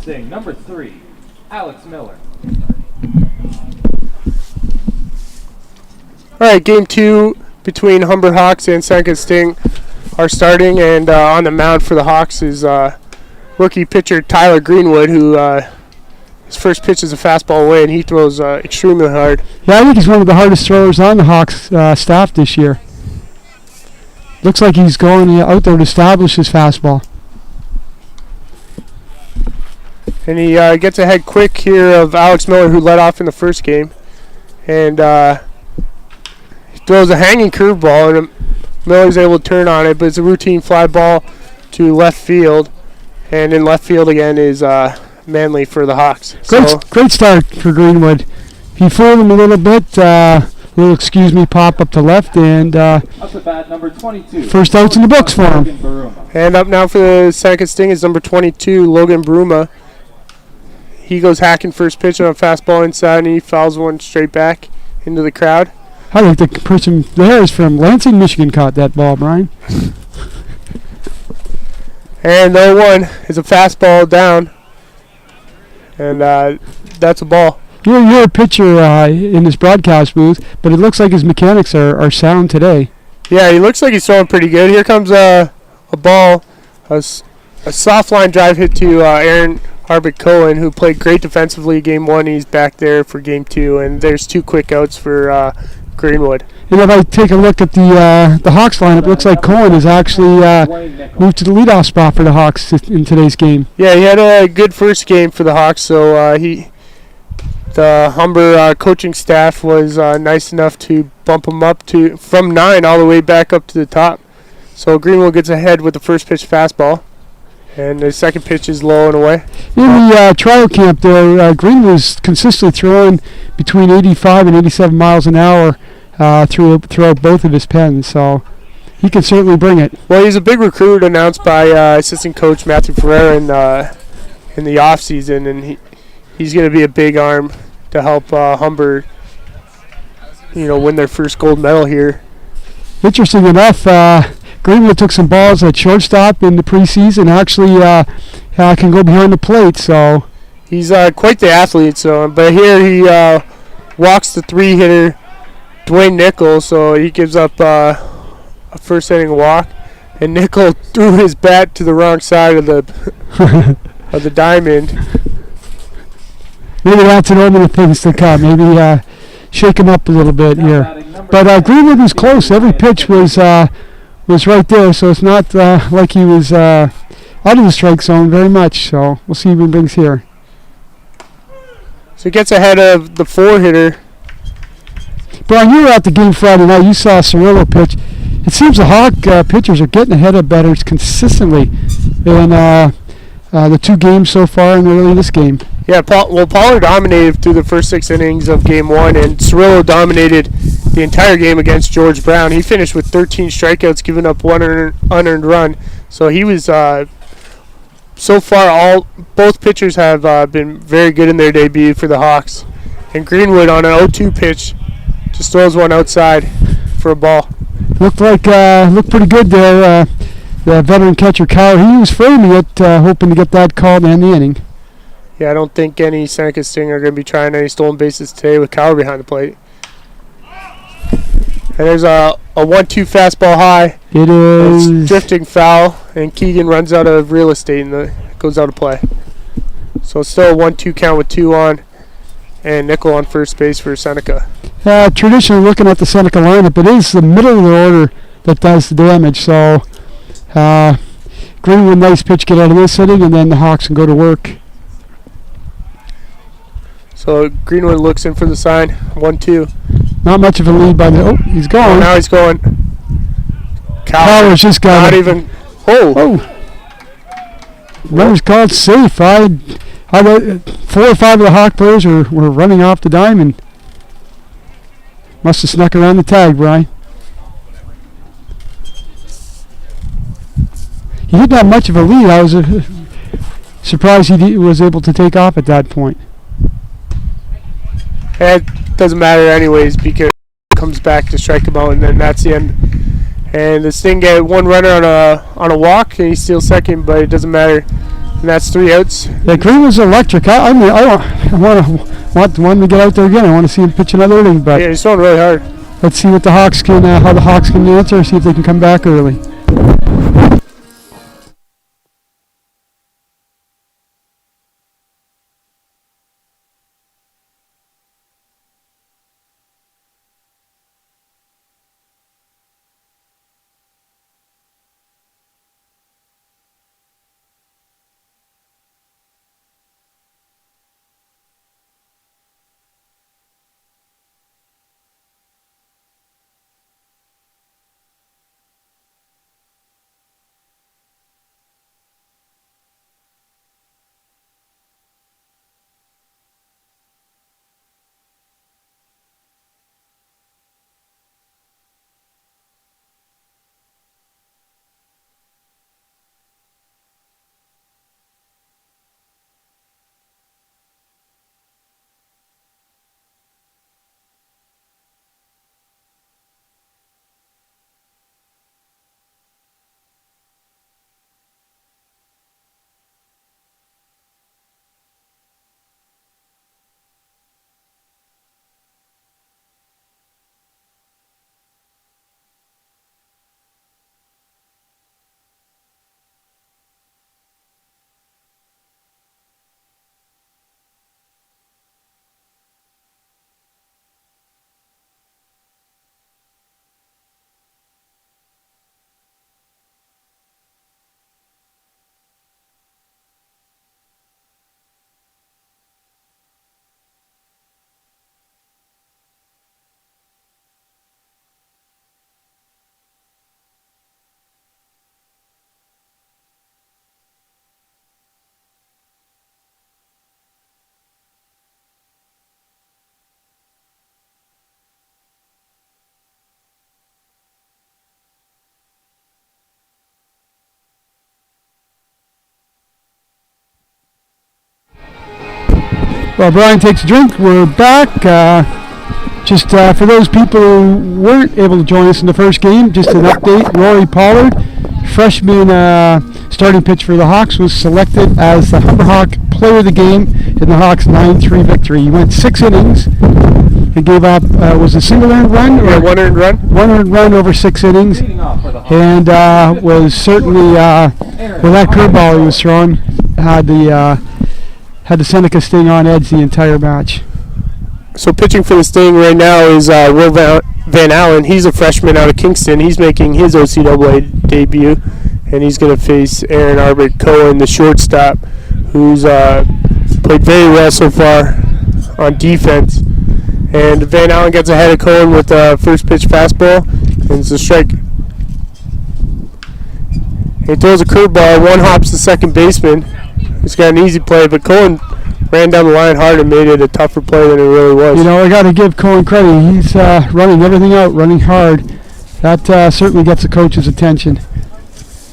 Sting, number 3, Alex Miller. All right, game 2 between Humber Hawks and Seneca Sting are starting, and on the mound for the Hawks is rookie pitcher Tyler Greenwood, who his first pitch is a fastball away, and he throws extremely hard. Yeah, I think he's one of the hardest throwers on the Hawks staff this year. Looks like he's going out there to establish his fastball. And he gets ahead quick here of Alex Miller, who led off in the first game, and he throws a hanging curveball, and Miller's able to turn on it, but it's a routine fly ball to left field, and in left field again is Manley for the Hawks. Great start for Greenwood. He fooled him a little bit. Little pop up to left, and Up to bat, number 22. First outs in the books for him. And up now for the Seneca Sting is number 22, Logan Bruma. He goes hacking first pitch on a fastball inside, and he fouls one straight back into the crowd. I think the person there is from Lansing, Michigan, caught that ball, Brian. And the 0-1 is a fastball down, and that's a ball. You're a pitcher in this broadcast booth, but it looks like his mechanics are sound today. Yeah, he looks like he's throwing pretty good. Here comes a ball, a soft line drive hit to Aaron Harbick-Cohen, who played great defensively game 1. He's back there for game 2, and there's 2 quick outs for Greenwood. And if I take a look at the Hawks lineup, it looks like Cohen has actually moved to the leadoff spot for the Hawks in today's game. Yeah, he had a good first game for the Hawks, so the Humber coaching staff was nice enough to bump him up from 9 all the way back up to the top. So Greenwood gets ahead with the first pitch fastball, and the second pitch is low and away. In the trial camp there, Greenwood was consistently throwing between 85 and 87 miles an hour throughout both of his pens, so he can certainly bring it. Well, he's a big recruit announced by assistant coach Matthew Ferreira in the offseason, and he's going to be a big arm to help Humber, win their first gold medal here. Interesting enough, Greenwood took some balls at shortstop in the preseason. Actually, can go behind the plate. So he's quite the athlete. But here he walks the 3-hitter Dwayne Nichols. So he gives up a first inning walk, and Nichols threw his bat to the wrong side of the of the diamond. Maybe that's an omen of things to come. Maybe shake him up a little bit here. But Greenwood was close. Every pitch was right there, so it's not like he was out of the strike zone very much. So we'll see what he brings here. So he gets ahead of the 4-hitter. Brian, you were at the game Friday night. You saw Cirillo pitch. It seems the Hawk pitchers are getting ahead of batters consistently in the 2 games so far and early this game. Yeah, Pollard dominated through the first 6 innings of game 1, and Cirillo dominated the entire game against George Brown. He finished with 13 strikeouts, giving up 1 unearned run. So he was, so far, both pitchers have been very good in their debut for the Hawks. And Greenwood on an 0-2 pitch just throws one outside for a ball. Looked pretty good there. The veteran catcher Kyle, he was framing it, hoping to get that call to end the inning. Yeah, I don't think any Seneca Sting are going to be trying any stolen bases today with Kyle behind the plate. And there's a 1-2 fastball high. It is. It's drifting foul, and Keegan runs out of real estate and goes out of play. So it's still a 1-2 count with 2 on, and Nickel on first base for Seneca. Traditionally, looking at the Seneca lineup, it is the middle of the order that does the damage. So Greenwood, nice pitch, get out of this inning, and then the Hawks can go to work. So Greenwood looks in for the sign, 1-2. Not much of a lead by the. Oh, he's going. Oh, now he's going. Cowers just got not it. even. Oh. Runner's called safe. 4 or 5 of the Hawk players were running off the diamond. Must have snuck around the tag, Brian. He didn't have much of a lead. I was surprised he was able to take off at that point. It doesn't matter anyways because it comes back to strike him out, and then that's the end. And the Sting get 1 runner on a walk, and he steals second, but it doesn't matter. And that's 3 outs. Yeah, Green was electric. I mean, I want him to get out there again. I want to see him pitch another inning. But Yeah, he's throwing really hard. let's see what the Hawks can, how the Hawks can answer. See if they can come back early. Well, Brian takes a drink. We're back. Just for those people who weren't able to join us in the first game, just an update. Rory Pollard, freshman starting pitch for the Hawks, was selected as the Humber Hawk player of the game in the Hawks 9-3 victory. He went 6 innings. He gave up, was a single earned run? Yeah, 1 earned run. 1 earned run over 6 innings. And was certainly, with that curveball he was throwing, had the Seneca Sting on edge the entire match. So pitching for the Sting right now is Will Van Allen. He's a freshman out of Kingston. He's making his OCAA debut, and he's going to face Aaron Arbit Cohen, the shortstop, who's played very well so far on defense. And Van Allen gets ahead of Cohen with a first pitch fastball, and it's a strike. He throws a curveball, one hops the second baseman. He's got an easy play, but Cohen ran down the line hard and made it a tougher play than it really was. You know, I got to give Cohen credit. He's running everything out, running hard. That certainly gets the coach's attention.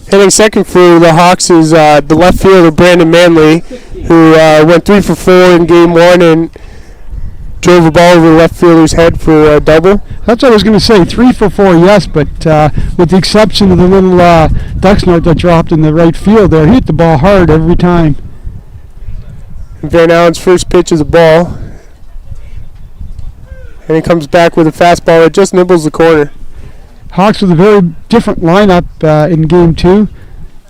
Hitting second for the Hawks is the left fielder Brandon Manley, who went 3 for 4 in Game 1 and drove the ball over the left fielder's head for a double. That's what I was going to say. 3 for 4, yes, but with the exception of the little Ducks note that dropped in the right field there, he hit the ball hard every time. Van Allen's first pitch is a ball, and he comes back with a fastball that just nibbles the corner. Hawks with a very different lineup in Game 2.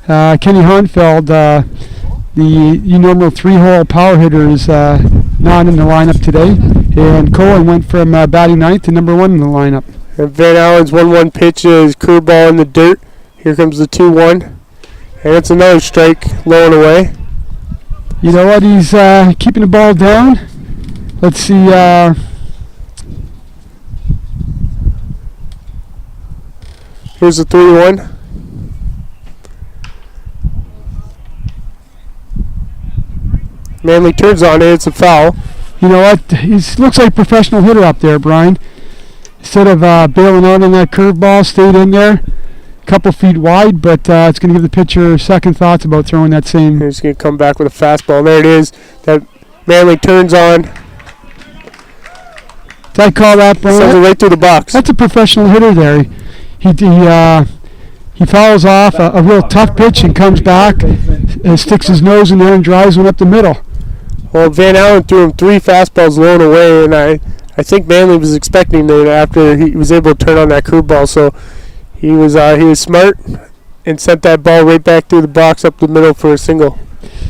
Kenny Honfeld, the normal 3-hole power hitter, is not in the lineup today, and Cohen went from batting ninth to number 1 in the lineup. And Van Allen's 1-1 pitch is curveball in the dirt. Here comes the 2-1, and it's another strike, low and away. You know what? He's keeping the ball down. Let's see. Here's the 3-1. Manley turns on it. It's a foul. You know what? He looks like a professional hitter up there, Brian. Instead of bailing out on that curveball, stayed in there. Couple feet wide, but it's going to give the pitcher second thoughts about throwing that same. He's going to come back with a fastball. There it is. That Manley turns on. Did I call that, Brian? Sends it right through the box. That's a professional hitter there. He He fouls off a real tough pitch and comes back and sticks his nose in there and drives one up the middle. Well, Van Allen threw him 3 fastballs low and away, and I think Manley was expecting that after he was able to turn on that curveball. So he was smart and sent that ball right back through the box up the middle for a single.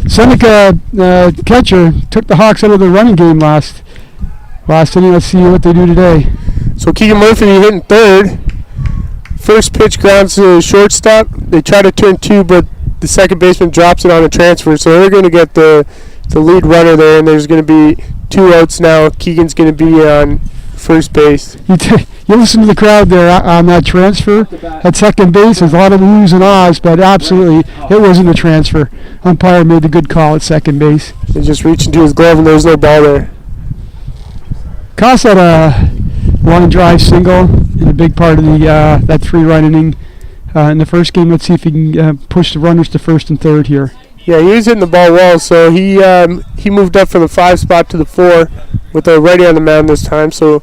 Seneca, catcher, took the Hawks out of the running game last inning. Let's see what they do today. So Keegan Murphy hitting third. First pitch grounds to shortstop. They try to turn 2, but the second baseman drops it on a transfer. So they're going to get the lead runner there, and there's going to be 2 outs now. Keegan's going to be on first base. You listen to the crowd there on that transfer at second base. There's a lot of oohs and ahs, but absolutely it wasn't a transfer. Umpire made the good call at second base. He just reached into his glove, and there was no ball there. Koss had a line drive single in a big part of the that 3-run inning in the first game. Let's see if he can push the runners to first and third here. Yeah, he was hitting the ball well, so he moved up from the 5 spot to the 4 with a righty on the mound this time. So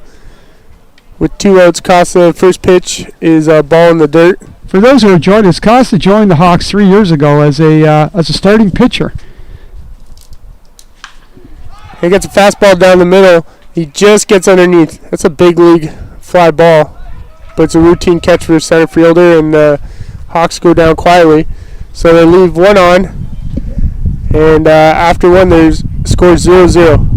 with 2 outs, Costa, first pitch is a ball in the dirt. For those who are joining us, Costa joined the Hawks 3 years ago as a starting pitcher. He gets a fastball down the middle. He just gets underneath. That's a big league fly ball, but it's a routine catch for the center fielder, and the Hawks go down quietly. So they leave 1 on, and after 1, there's score 0-0.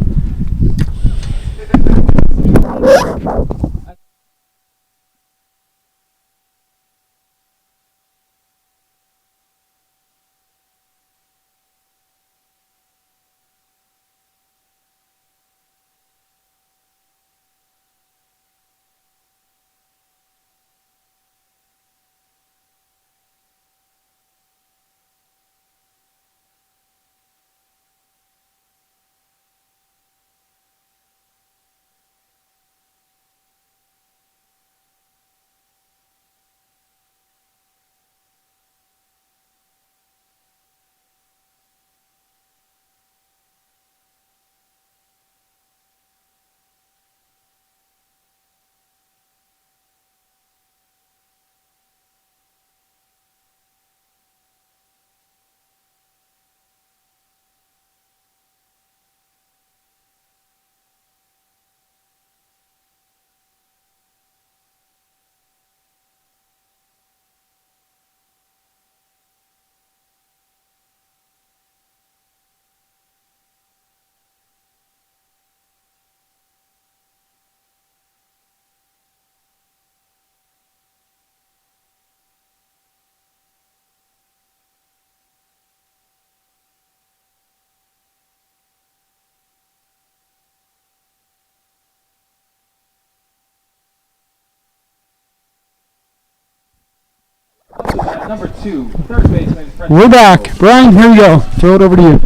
Number 2, third baseman. We're back. Brian, here we go. Throw it over to you.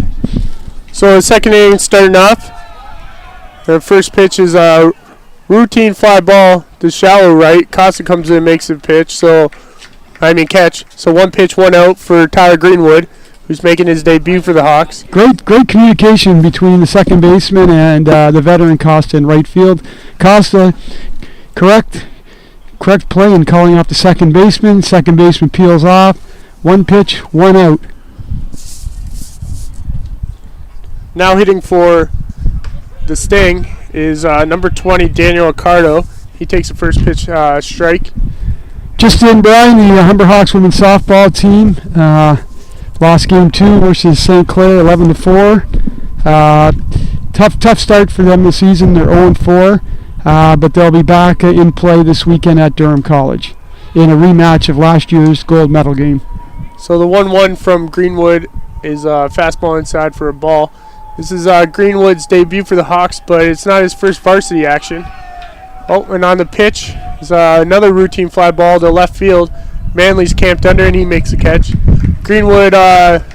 So the second inning starting off. The first pitch is a routine fly ball to shallow right. Costa comes in and makes a pitch. Catch. So 1 pitch, 1 out for Tyler Greenwood, who's making his debut for the Hawks. Great communication between the second baseman and the veteran Costa in right field. Costa, correct play in calling off the second baseman. Second baseman peels off. 1 pitch, 1 out. Now hitting for the Sting is number 20, Daniel Ricardo. He takes the first pitch strike. Just in, Brian, the Humber Hawks women's softball team lost game 2 versus St. Clair, 11-4. Tough start for them this season. They're 0-4, but they'll be back in play this weekend at Durham College in a rematch of last year's gold medal game. So the 1-1 from Greenwood is fastball inside for a ball. This is Greenwood's debut for the Hawks, but it's not his first varsity action. Oh, and on the pitch is another routine fly ball to left field. Manley's camped under, and he makes a catch. Greenwood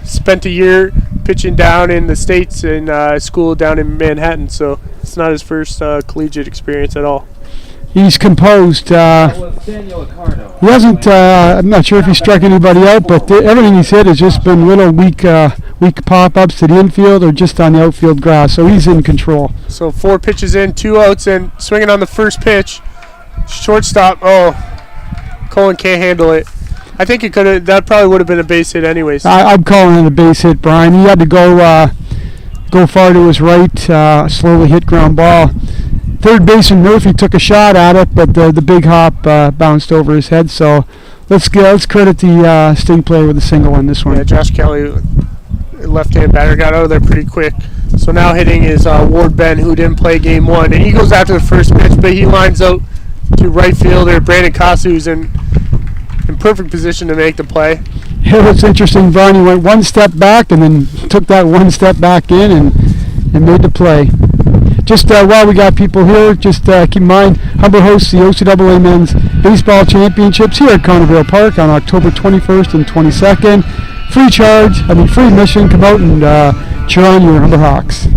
spent a year pitching down in the States in school down in Manhattan, so it's not his first collegiate experience at all. He's composed. He hasn't, I'm not sure if he struck anybody out, but everything he's hit has just been little weak pop-ups to the infield or just on the outfield grass, so he's in control. So 4 pitches in, 2 outs, and swinging on the first pitch. Shortstop, Colin can't handle it. I think it could have. That probably would have been a base hit, anyways. I'm calling it a base hit, Brian. He had to go far to his right, slowly hit ground ball. Third baseman Murphy took a shot at it, but the big hop bounced over his head. So let's credit the Sting player with a single on this one. Yeah, Josh Kelly, left-hand batter, got out of there pretty quick. So now hitting is Ward Ben, who didn't play game one, and he goes after the first pitch, but he lines out to right fielder Brandon Costa, who's in perfect position to make the play. Yeah, what's interesting, Vaughn, he went one step back and then took that one step back in and made the play. Just while we got people here, just keep in mind, Humber hosts the OCAA Men's Baseball Championships here at Connerville Park on October 21st and 22nd. Free admission. Come out and cheer on your Humber Hawks.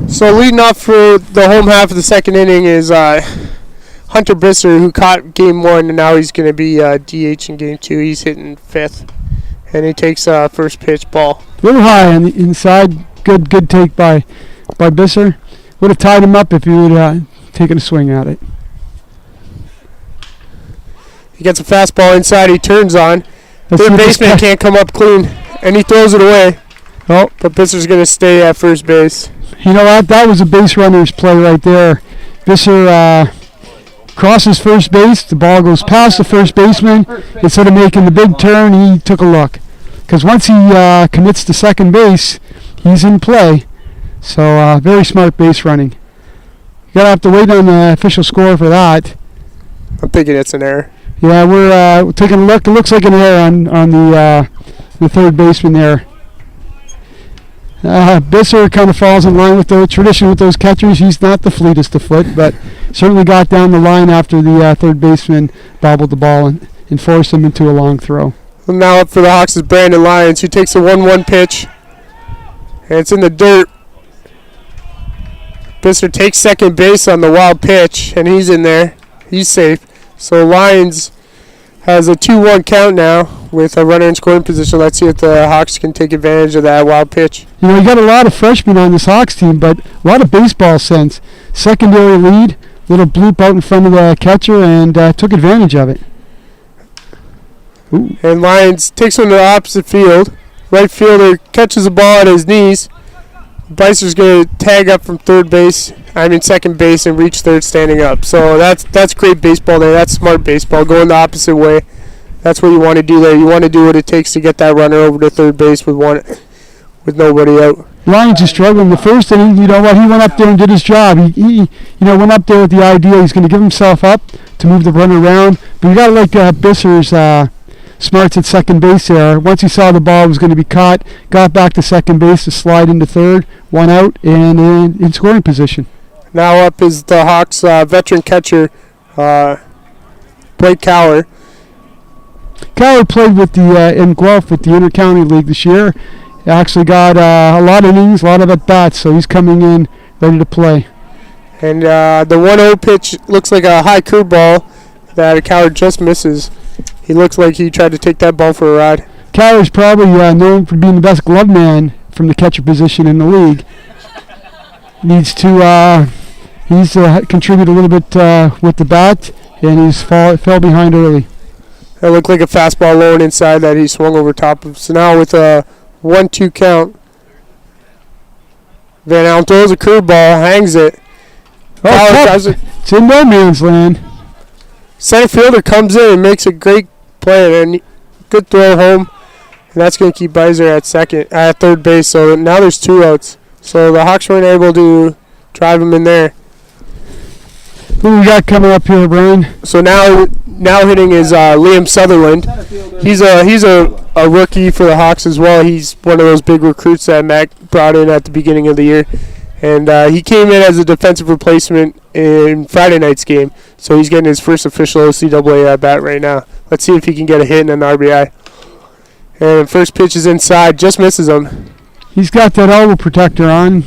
So leading off for the home half of the second inning is Hunter Bisser, who caught game one, and now he's going to be DH in game two. He's hitting fifth, and he takes first pitch ball. A little high on the inside. Good take by Bisser. Would have tied him up if he would have taken a swing at it. He gets a fastball inside. He turns on. Let's Third see if this baseman guy- can't come up clean, and he throws it away. Oh, But Bisser's going to stay at first base. you know what? That was a base runner's play right there. Bisser crosses first base. The ball goes past the first baseman. Instead of making the big turn, he took a look. Because once he commits to second base, he's in play. So very smart base running. You gotta have to wait on the official score for that. I'm thinking it's an error. Yeah, we're taking a look. It looks like an error on the third baseman there. Bisser kind of falls in line with the tradition with those catchers. He's not the fleetest of foot, but certainly got down the line after the third baseman bobbled the ball and forced him into a long throw. And now up for the Hawks is Brandon Lyons, who takes a 1-1 pitch, and it's in the dirt. Bisser takes second base on the wild pitch, and he's in there. He's safe. So Lyons has a 2-1 count now with a runner in scoring position. Let's see if the Hawks can take advantage of that wild pitch. You know, you got a lot of freshmen on this Hawks team, but a lot of baseball sense. Secondary lead, little bloop out in front of the catcher, and took advantage of it. Ooh. And Lyons takes him to the opposite field. Right fielder catches the ball at his knees. Beiser's going to tag up from second base, and reach third standing up. So that's great baseball there. That's smart baseball, going the opposite way. That's what you want to do there. You want to do what it takes to get that runner over to third base with nobody out. Lyons is struggling the first inning. You know what? He went up there and did his job. He went up there with the idea he's going to give himself up to move the runner around. But you got to like Bisser's smarts at second base there. Once he saw the ball was going to be caught, got back to second base to slide into third, one out, and in scoring position. Now up is the Hawks' veteran catcher, Blake Cowler. Cowler played with in Guelph with the Inter-County League this year. He actually got a lot of innings, a lot of at-bats, so he's coming in ready to play. And the 1-0 pitch looks like a high curveball that Cowler just misses. He looks like he tried to take that ball for a ride. Cowler's probably known for being the best glove man from the catcher position in the league. needs to contribute a little bit with the bat, and he's fell behind early. That looked like a fastball low and inside that he swung over top of. So now with a 1-2 count, Van Allen throws a curveball, hangs it. It's in no man's land. Center fielder comes in and makes a great play, and good throw home. And that's going to keep Beiser at third base. So now there's 2 outs. So the Hawks weren't able to drive him in there. Who we got coming up here, Brian? So now hitting is Liam Sutherland. He's a rookie for the Hawks as well. He's one of those big recruits that Mac brought in at the beginning of the year. And he came in as a defensive replacement in Friday night's game. So he's getting his first official OCAA at bat right now. Let's see if he can get a hit and an RBI. And first pitch is inside, just misses him. He's got that elbow protector on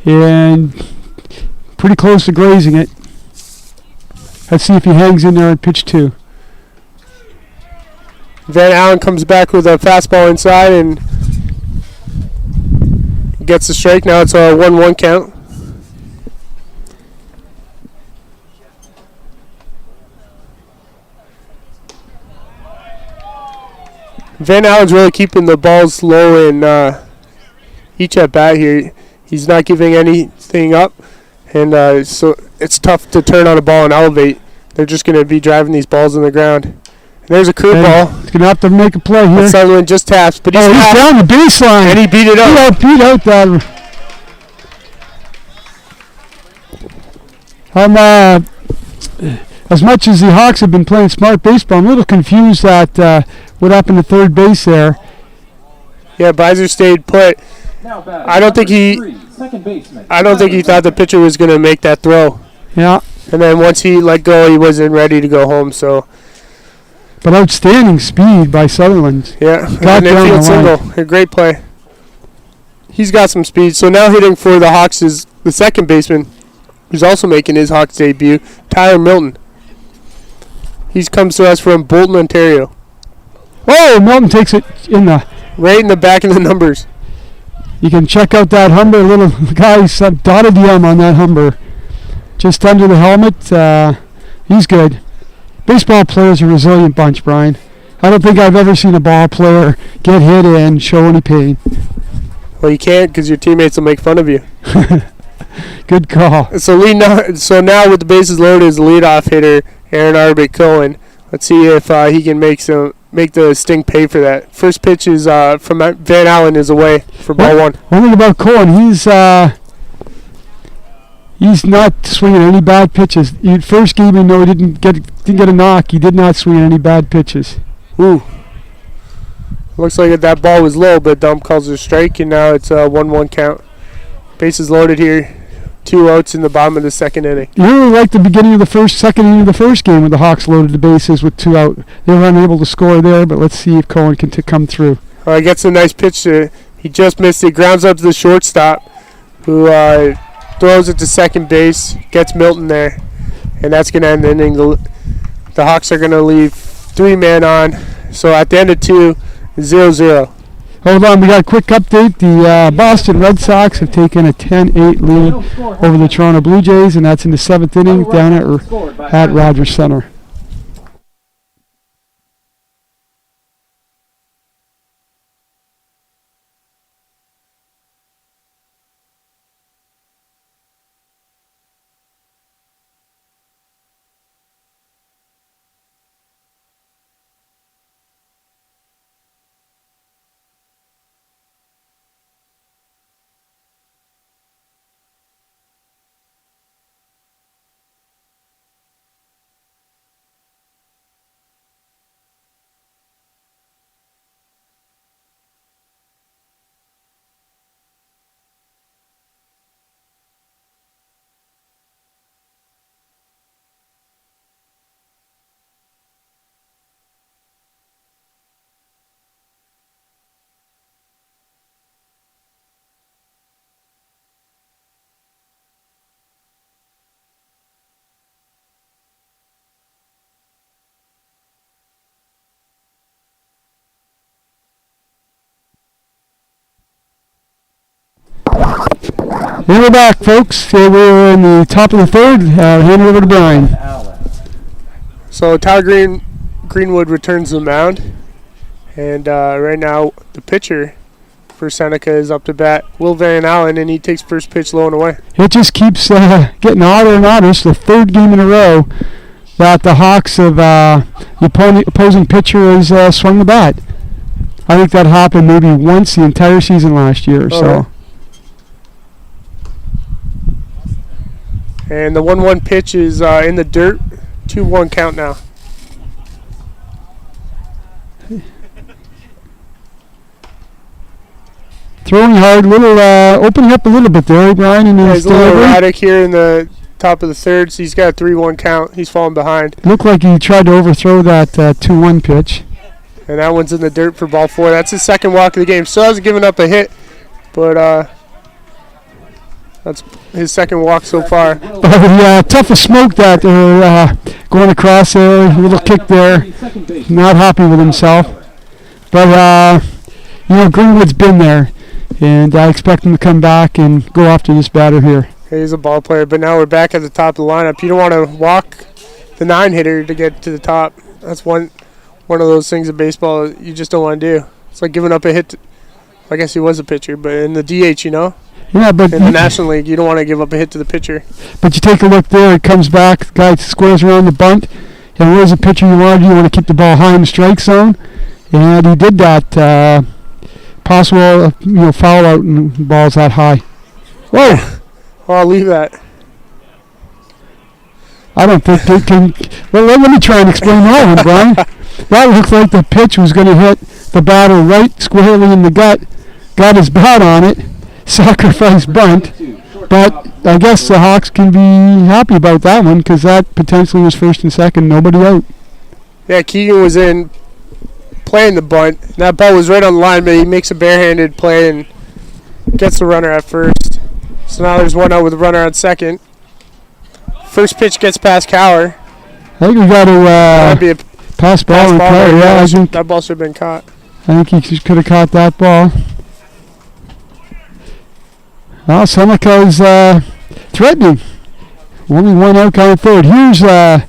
and pretty close to grazing it. Let's see if he hangs in there at pitch 2. Van Allen comes back with a fastball inside and gets the strike. Now it's a 1-1 count. Van Allen's really keeping the balls low in each at bat here. He's not giving anything up, and so it's tough to turn on a ball and elevate. They're just going to be driving these balls in the ground. And there's a curveball. He's going to have to make a play here. Sutherland just taps, but he's down the baseline. And he beat it up. He beat out that. As much as the Hawks have been playing smart baseball, I'm a little confused at what happened to third base there. Yeah, Beiser stayed put. I don't think he thought the pitcher was going to make that throw. Yeah. And then once he let go, he wasn't ready to go home. So. But outstanding speed by Sutherland. Yeah, got an infield single. A great play. He's got some speed. So now hitting for the Hawks is the second baseman, who's also making his Hawks debut, Tyler Milton. He comes to us from Bolton, Ontario. Oh, Milton takes it right in the back of the numbers. You can check out that Humber. Little guy's dotted the M on that Humber. Just under the helmet. He's good. Baseball players are a resilient bunch, Brian. I don't think I've ever seen a ball player get hit and show any pain. Well, you can't because your teammates will make fun of you. Good call. So now with the bases loaded is the leadoff hitter, Aaron Arbit Cohen. Let's see if he can make the Sting pay for that. First pitch is from Van Allen is away for ball 1. One thing about Cohen, he's not swinging any bad pitches. First game, he didn't get a knock. He did not swing any bad pitches. Ooh. Looks like that ball was low, but Dump calls it a strike, and now it's a 1-1 count. Bases loaded here. 2 outs in the bottom of the second inning. You really like the beginning of the second inning of the first game when the Hawks loaded the bases with 2 out. They were unable to score there, but let's see if Cohen can come through. He gets a nice pitch there. He just missed it. Grounds up to the shortstop, who throws it to second base, gets Milton there, and that's going to end the inning. The Hawks are going to leave 3 men on. So at the end of 2, 0-0. Hold on, we got a quick update. The Boston Red Sox have taken a 10-8 lead over the Toronto Blue Jays, and that's in the 7th inning down at Rogers Center. And we're back, folks. We're in the top of the third. Hand it over to Brian. So Tyler Greenwood returns to the mound. And right now the pitcher for Seneca is up to bat, Will Van Allen, and he takes first pitch low and away. It just keeps getting odder and odder. It's the third game in a row that the Hawks have the opposing pitcher has swung the bat. I think that happened maybe once the entire season last year. So. And the 1-1 pitch is in the dirt. 2-1 count now. Throwing hard, little opening up a little bit there, Brian. And he's a little erratic here in the top of the third, so he's got a 3-1 count. He's falling behind. Looked like he tried to overthrow that 2-1 pitch. And that one's in the dirt for ball 4. That's his second walk of the game. Still hasn't given up a hit, but that's his second walk so far. The tough of smoke that going across there, a little kick there. Not happy with himself. But, Greenwood's been there, and I expect him to come back and go after this batter here. He's a ball player, but now we're back at the top of the lineup. You don't want to walk the 9-hitter to get to the top. That's one of those things in baseball you just don't want to do. It's like giving up a hit. I guess he was a pitcher, but in the DH, Yeah, but in the National League, you don't want to give up a hit to the pitcher. But you take a look there, it comes back, the guy squares around the bunt, and where's the pitcher you want? You want to keep the ball high in the strike zone, and he did that. Possible, foul out and the ball's that high. Whoa! Well, I'll leave that. I don't think they can. Well, let me try and explain that one, Brian. That looked like the pitch was going to hit the batter right squarely in the gut. Got his bat on it. Sacrifice bunt. But I guess the Hawks can be happy about that one because that potentially was first and second, nobody out. Yeah, Keegan was in playing the bunt. That ball was right on the line, but he makes a barehanded play and gets the runner at first. So now there's one out with a runner on second. First pitch gets past Cower. I think we got to be a pass ball. Yeah, I think that ball should have been caught. I think he could have caught that ball. Well, Seneca is threatening. Only one out, count third. Here's where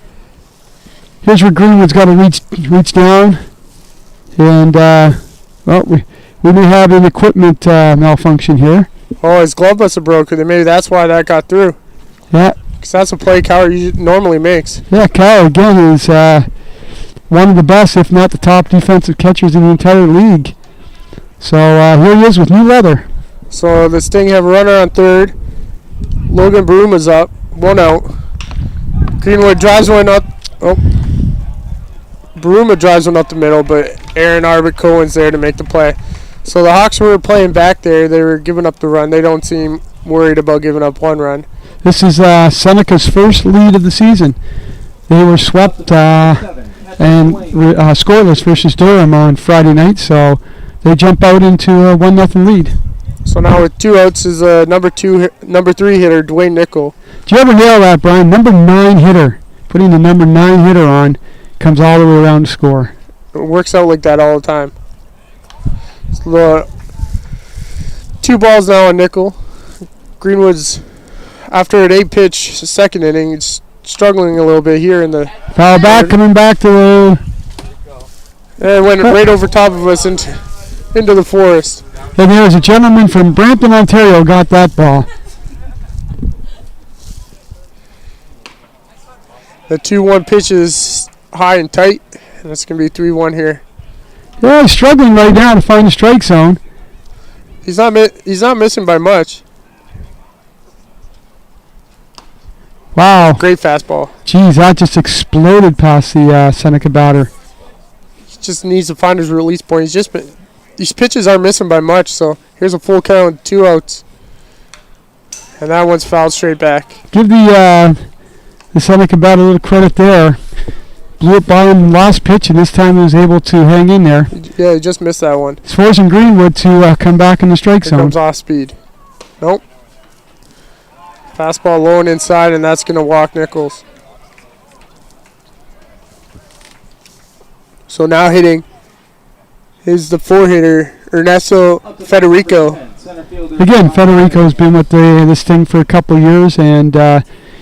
Greenwood's got to reach down, and we may have an equipment malfunction here. Oh, his glove must have broken. Maybe that's why that got through. Yeah. Because that's a play Cower normally makes. Yeah, Cower again is one of the best, if not the top defensive catchers in the entire league. So here he is with new leather. So the Sting have a runner on third. Logan Baruma's up. One out. Greenwood drives one up. Oh. Baruma drives one up the middle, but Aaron Arbit Cohen's there to make the play. So the Hawks were playing back there. They were giving up the run. They don't seem worried about giving up one run. This is Seneca's first lead of the season. They were swept and scoreless versus Durham on Friday night, so they jump out into a 1-0 lead. So now with two outs is number 3 hitter, Dwayne Nickel. Did you ever nail that, Brian? Number 9 hitter. Putting the number 9 hitter on comes all the way around to score. It works out like that all the time. So 2 balls now on Nickel. Greenwood's, after an 8-pitch second inning, it's struggling a little bit here in the foul back, coming back to the... And went right over top of us into the forest. And there's a gentleman from Brampton, Ontario, got that ball. The 2-1 pitch is high and tight, and it's going to be 3-1 here. Yeah, he's struggling right now to find the strike zone. He's not missing by much. Wow. Great fastball. Geez, that just exploded past the Seneca batter. He just needs to find his release point. These pitches aren't missing by much, so here's a full count, 2 outs. And that one's fouled straight back. Give the Seneca batter a little credit there. Blew it by him last pitch, and this time he was able to hang in there. Yeah, he just missed that one. It's forcing Greenwood to come back in the strike zone. Comes off speed. Nope. Fastball low and inside, and that's going to walk Nichols. So now hitting is the 4-hitter, Ernesto Federico. center fielder. Again, Federico's been with this thing for a couple of years, and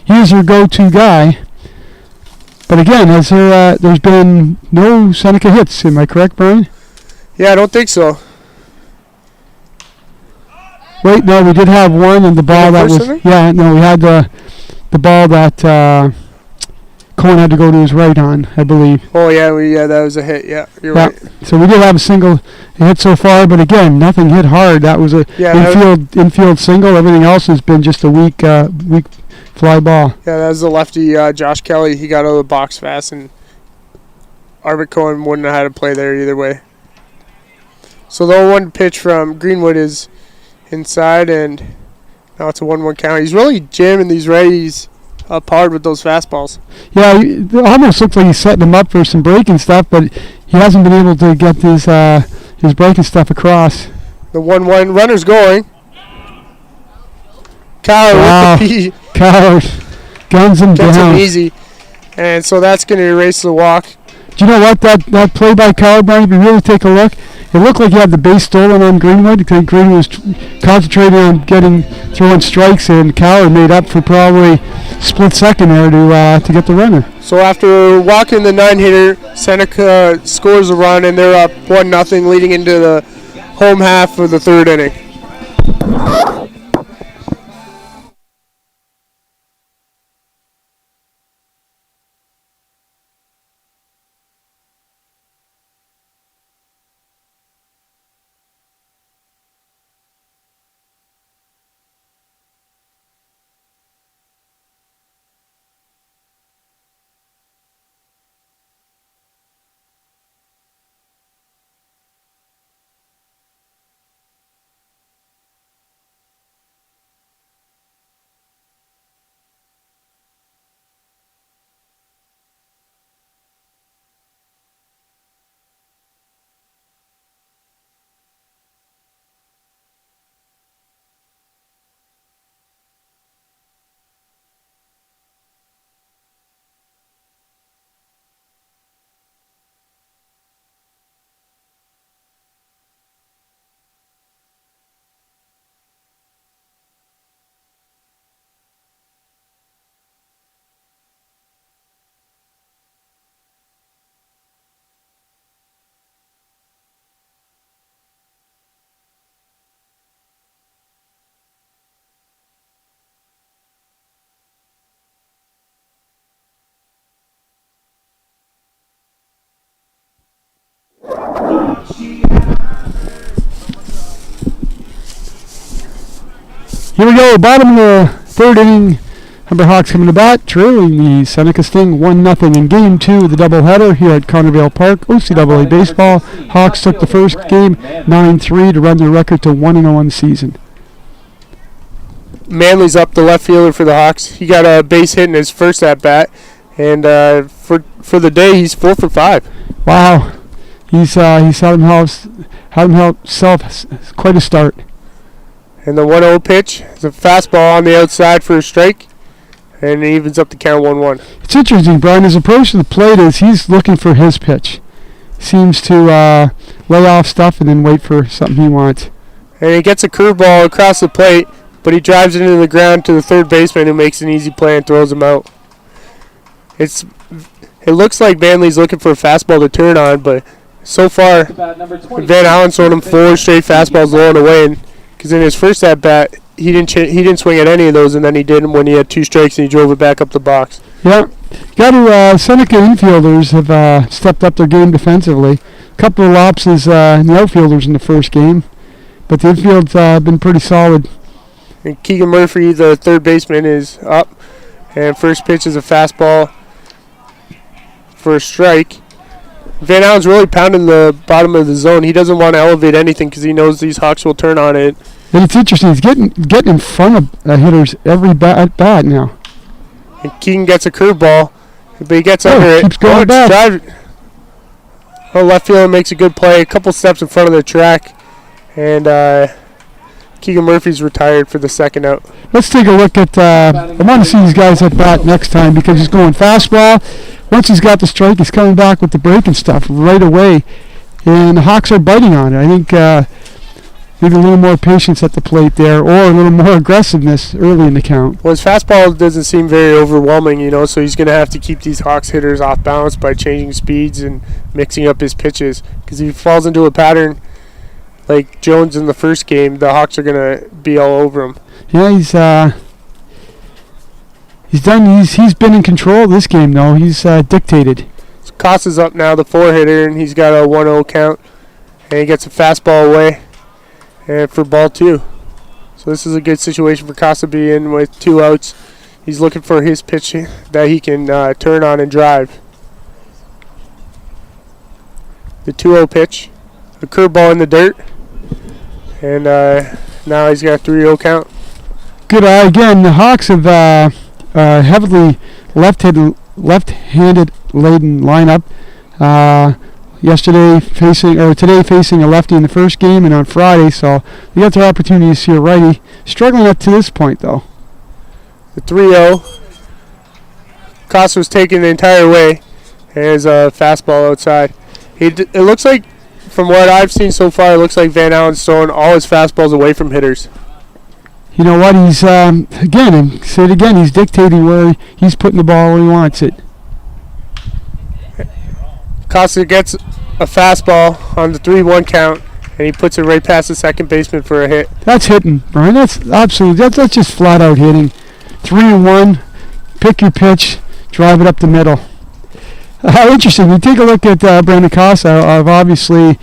he's their go-to guy. But again, there's been no Seneca hits. Am I correct, Brian? Yeah, I don't think so. Wait, no, we did have one, and the ball that was... inning? Yeah, no, we had the ball that Cohen had to go to his right on, I believe. Oh, yeah, that was a hit. Yeah, you're right. So we did have a single hit so far, but again, nothing hit hard. That was a infield single. Everything else has been just a weak fly ball. Yeah, that was the lefty, Josh Kelly. He got out of the box fast, and Arvid Cohen wouldn't have had to play there either way. So the 0-1 pitch from Greenwood is inside, and now it's a 1-1 count. He's really jamming these righties up hard with those fastballs. Yeah, it almost looks like he's setting them up for some breaking stuff, but he hasn't been able to get his breaking stuff across. The 1-1 runner's going. Kyler with the P. Kyler guns him Gets down. him easy. And so that's going to erase the walk. Do you know what? That play by Kyler, Brian, if you really take a look, it looked like he had the base stolen on Greenwood. I think Greenwood was concentrating on throwing strikes, and Kyler made up for probably split second there to get the runner. So after walking the 9-hitter, Seneca scores a run, and they're up 1-0 leading into the home half of the third inning. Here we go, bottom of the third inning. Humber Hawks coming to bat, trailing the Seneca Sting 1-0 in Game 2 of the doubleheader here at Connervale Park. OCAA baseball. Hawks took the first game 9-3 to run their record to 1-0 season. Manley's up, the left fielder for the Hawks. He got a base hit in his first at bat, and for the day he's 4 for 5. Wow, he's had himself quite a start. And the 1-0 pitch is a fastball on the outside for a strike, and it evens up the count 1-1. It's interesting, Brian. His approach to the plate is he's looking for his pitch. Seems to lay off stuff and then wait for something he wants. And he gets a curveball across the plate, but he drives it into the ground to the third baseman, who makes an easy play and throws him out. It looks like Manley's looking for a fastball to turn on, but so far Van Allen's thrown him 4 straight fastballs low and away, because in his first at bat he didn't swing at any of those, and then he did when he had 2 strikes and he drove it back up the box. Yeah, Seneca infielders have stepped up their game defensively. A couple of lapses in the outfielders in the first game, but the infield's been pretty solid. And Keegan Murphy, the third baseman, is up, and first pitch is a fastball for a strike. Van Allen's really pounding the bottom of the zone. He doesn't want to elevate anything because he knows these Hawks will turn on it. And it's interesting. He's getting in front of hitters every bat now. And Keegan gets a curveball, but he gets under it. Keeps going back. Left fielder makes a good play, a couple steps in front of the track, and Keegan Murphy's retired for the second out. Let's take a look at. I want to see these guys at bat next time because he's going fastball. Once he's got the strike, he's coming back with the break and stuff right away, and the Hawks are biting on it. I think maybe a little more patience at the plate there, or a little more aggressiveness early in the count. Well, his fastball doesn't seem very overwhelming, so he's going to have to keep these Hawks hitters off balance by changing speeds and mixing up his pitches. Because if he falls into a pattern like Jones in the first game, the Hawks are going to be all over him. Yeah, he's been in control of this game, though. He's dictated. So Costa's up now, the 4-hitter, and he's got a 1-0 count. And he gets a fastball away and for ball 2. So this is a good situation for Costa to be in with 2 outs. He's looking for his pitch that he can turn on and drive. The 2-0 pitch. A curveball in the dirt. And now he's got a 3-0 count. Good eye again. The Hawks have heavily left-handed laden lineup. Today facing a lefty in the first game and on Friday, so they got their opportunity to see a righty. Struggling up to this point, though. The 3-0. Costa was taken the entire way. There's a fastball outside. It looks like, from what I've seen so far, it looks like Van Allen's throwing all his fastballs away from hitters. You know what? He's, he's dictating where he's putting the ball where he wants it. Costa gets a fastball on the 3-1 count, and he puts it right past the second baseman for a hit. That's hitting, Brian. That's absolutely, that's just flat-out hitting. 3-1, pick your pitch, drive it up the middle. How interesting. You take a look at Brandon Costa. Obviously, you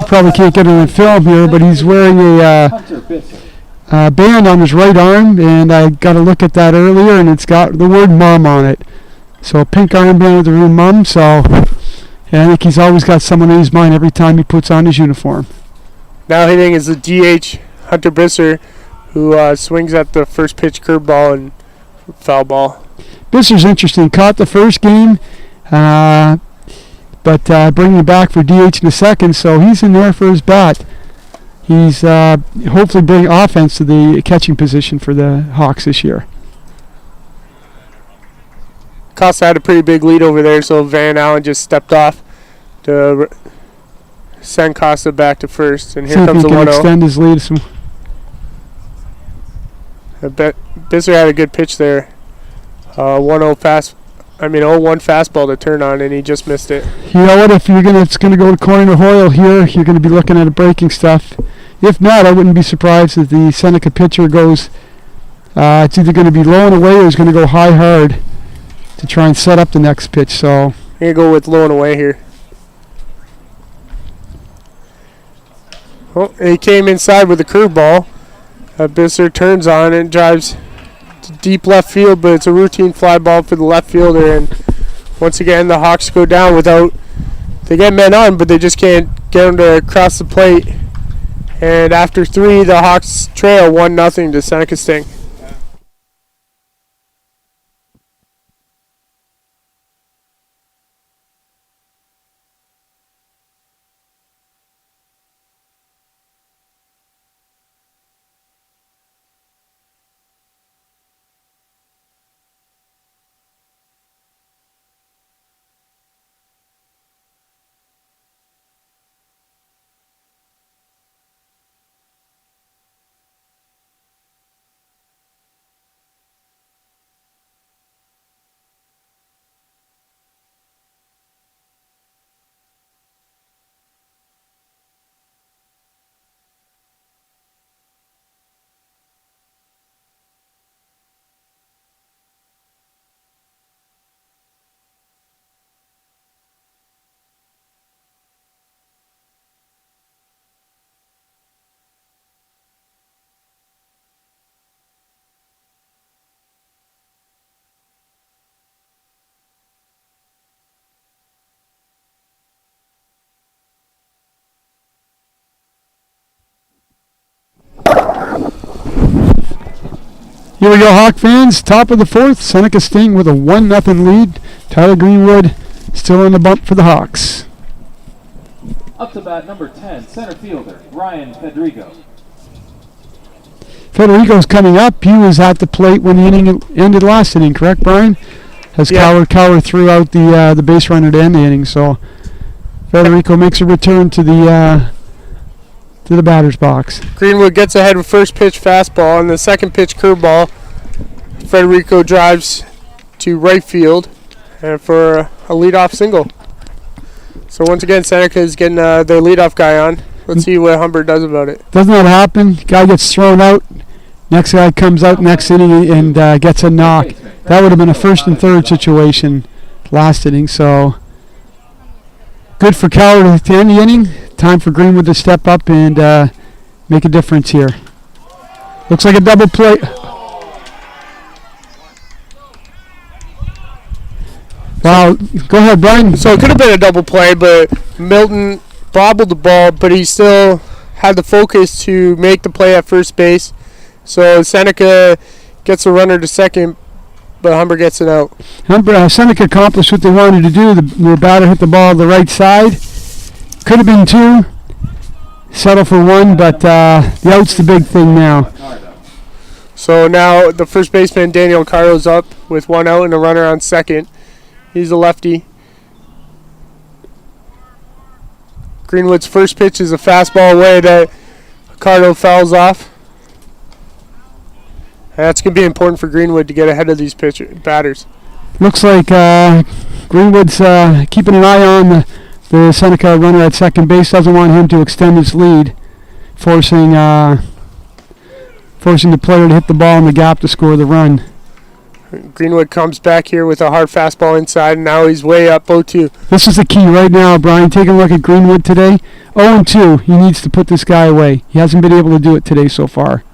probably can't get it on film here, but he's wearing a band on his right arm, and I got a look at that earlier, and it's got the word mom on it. So a pink armband with the word mom, so I think he's always got someone in his mind every time he puts on his uniform. Now hitting is the DH, Hunter Bisser, who swings at the first pitch curveball and foul ball. Bisser's interesting. Caught the first game, but bringing it back for DH in the second, so he's in there for his bat. He's hopefully bringing offense to the catching position for the Hawks this year. Costa had a pretty big lead over there, so Van Allen just stepped off to send Costa back to first. And here comes the 1-0. See if he can extend his lead some. I bet Bisser had a good pitch there. 0-1 fastball to turn on, and he just missed it. You know what? If it's gonna go to Corner Hoyle here, you're gonna be looking at a breaking stuff. If not, I wouldn't be surprised if the Seneca pitcher goes. It's either going to be low and away or it's going to go high hard to try and set up the next pitch. So I'm gonna go with low and away here. Oh, he came inside with a curveball. Bisser turns on and drives to deep left field, but it's a routine fly ball for the left fielder. And once again, the Hawks go down they get men on, but they just can't get them to cross the plate. And after 3, the Hawks trail 1-0 to Seneca Sting. here we go, Hawk fans. Top of the 4th, Seneca Sting with a 1-0 lead. Tyler Greenwood still on the bump for the Hawks. Up to bat number 10, center fielder, Ryan Federico. Federico's coming up. He was at the plate when the inning ended last inning, correct, Brian? As Cowher threw out the base runner to end the inning. So Federico makes a return to the to the batter's box. Greenwood gets ahead with first pitch fastball, and the second pitch curveball. Federico drives to right field and for a leadoff single. So once again, Seneca is getting their leadoff guy on. Let's see what Humbert does about it. Doesn't that happen? Guy gets thrown out. Next guy comes out next inning and gets a knock. That would have been a first and third situation last inning. So good for Coward to end the inning. Time for Greenwood to step up and make a difference here. Looks like a double play. Wow, go ahead, Brian. So it could have been a double play, but Milton bobbled the ball, but he still had the focus to make the play at first base. So Seneca gets a runner to second, but Humber gets it out. Seneca accomplished what they wanted to do. The batter hit the ball on the right side. Could have been two. Settle for one, but the out's the big thing now. So now the first baseman, Daniel Cardo's up with one out and a runner on second. He's a lefty. Greenwood's first pitch is a fastball away that Cardo fouls off. And that's going to be important for Greenwood to get ahead of these batters. Looks like Greenwood's keeping an eye on the Seneca runner at second base. Doesn't want him to extend his lead, forcing the player to hit the ball in the gap to score the run. Greenwood comes back here with a hard fastball inside, and now he's way up 0-2. This is the key right now, Brian. Take a look at Greenwood today. 0-2. He needs to put this guy away. He hasn't been able to do it today so far.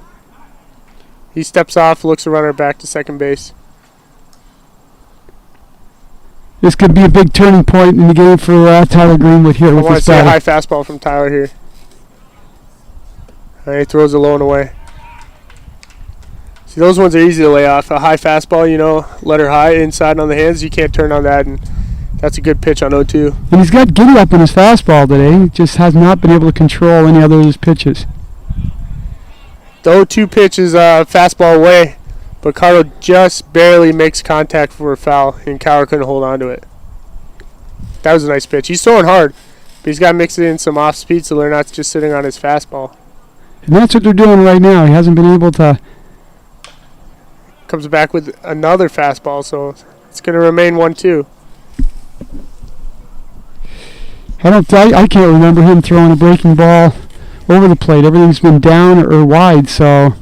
He steps off, looks the runner back to second base. This could be a big turning point in the game for Tyler Greenwood here. I want to see a high fastball from Tyler here. And he throws it low and away. See, those ones are easy to lay off. A high fastball, let her high inside on the hands. You can't turn on that, and that's a good pitch on 0-2. And he's got giddy up in his fastball today. He just has not been able to control any other of his pitches. The 0-2 pitch is a fastball away, but Cardo just barely makes contact for a foul, and Cowher couldn't hold on to it. That was a nice pitch. He's throwing hard, but he's got to mix it in some off speed so they're not just sitting on his fastball. And that's what they're doing right now. He hasn't been able to. Comes back with another fastball, so it's going to remain 1-2. I can't remember him throwing a breaking ball over the plate. Everything's been down or wide. So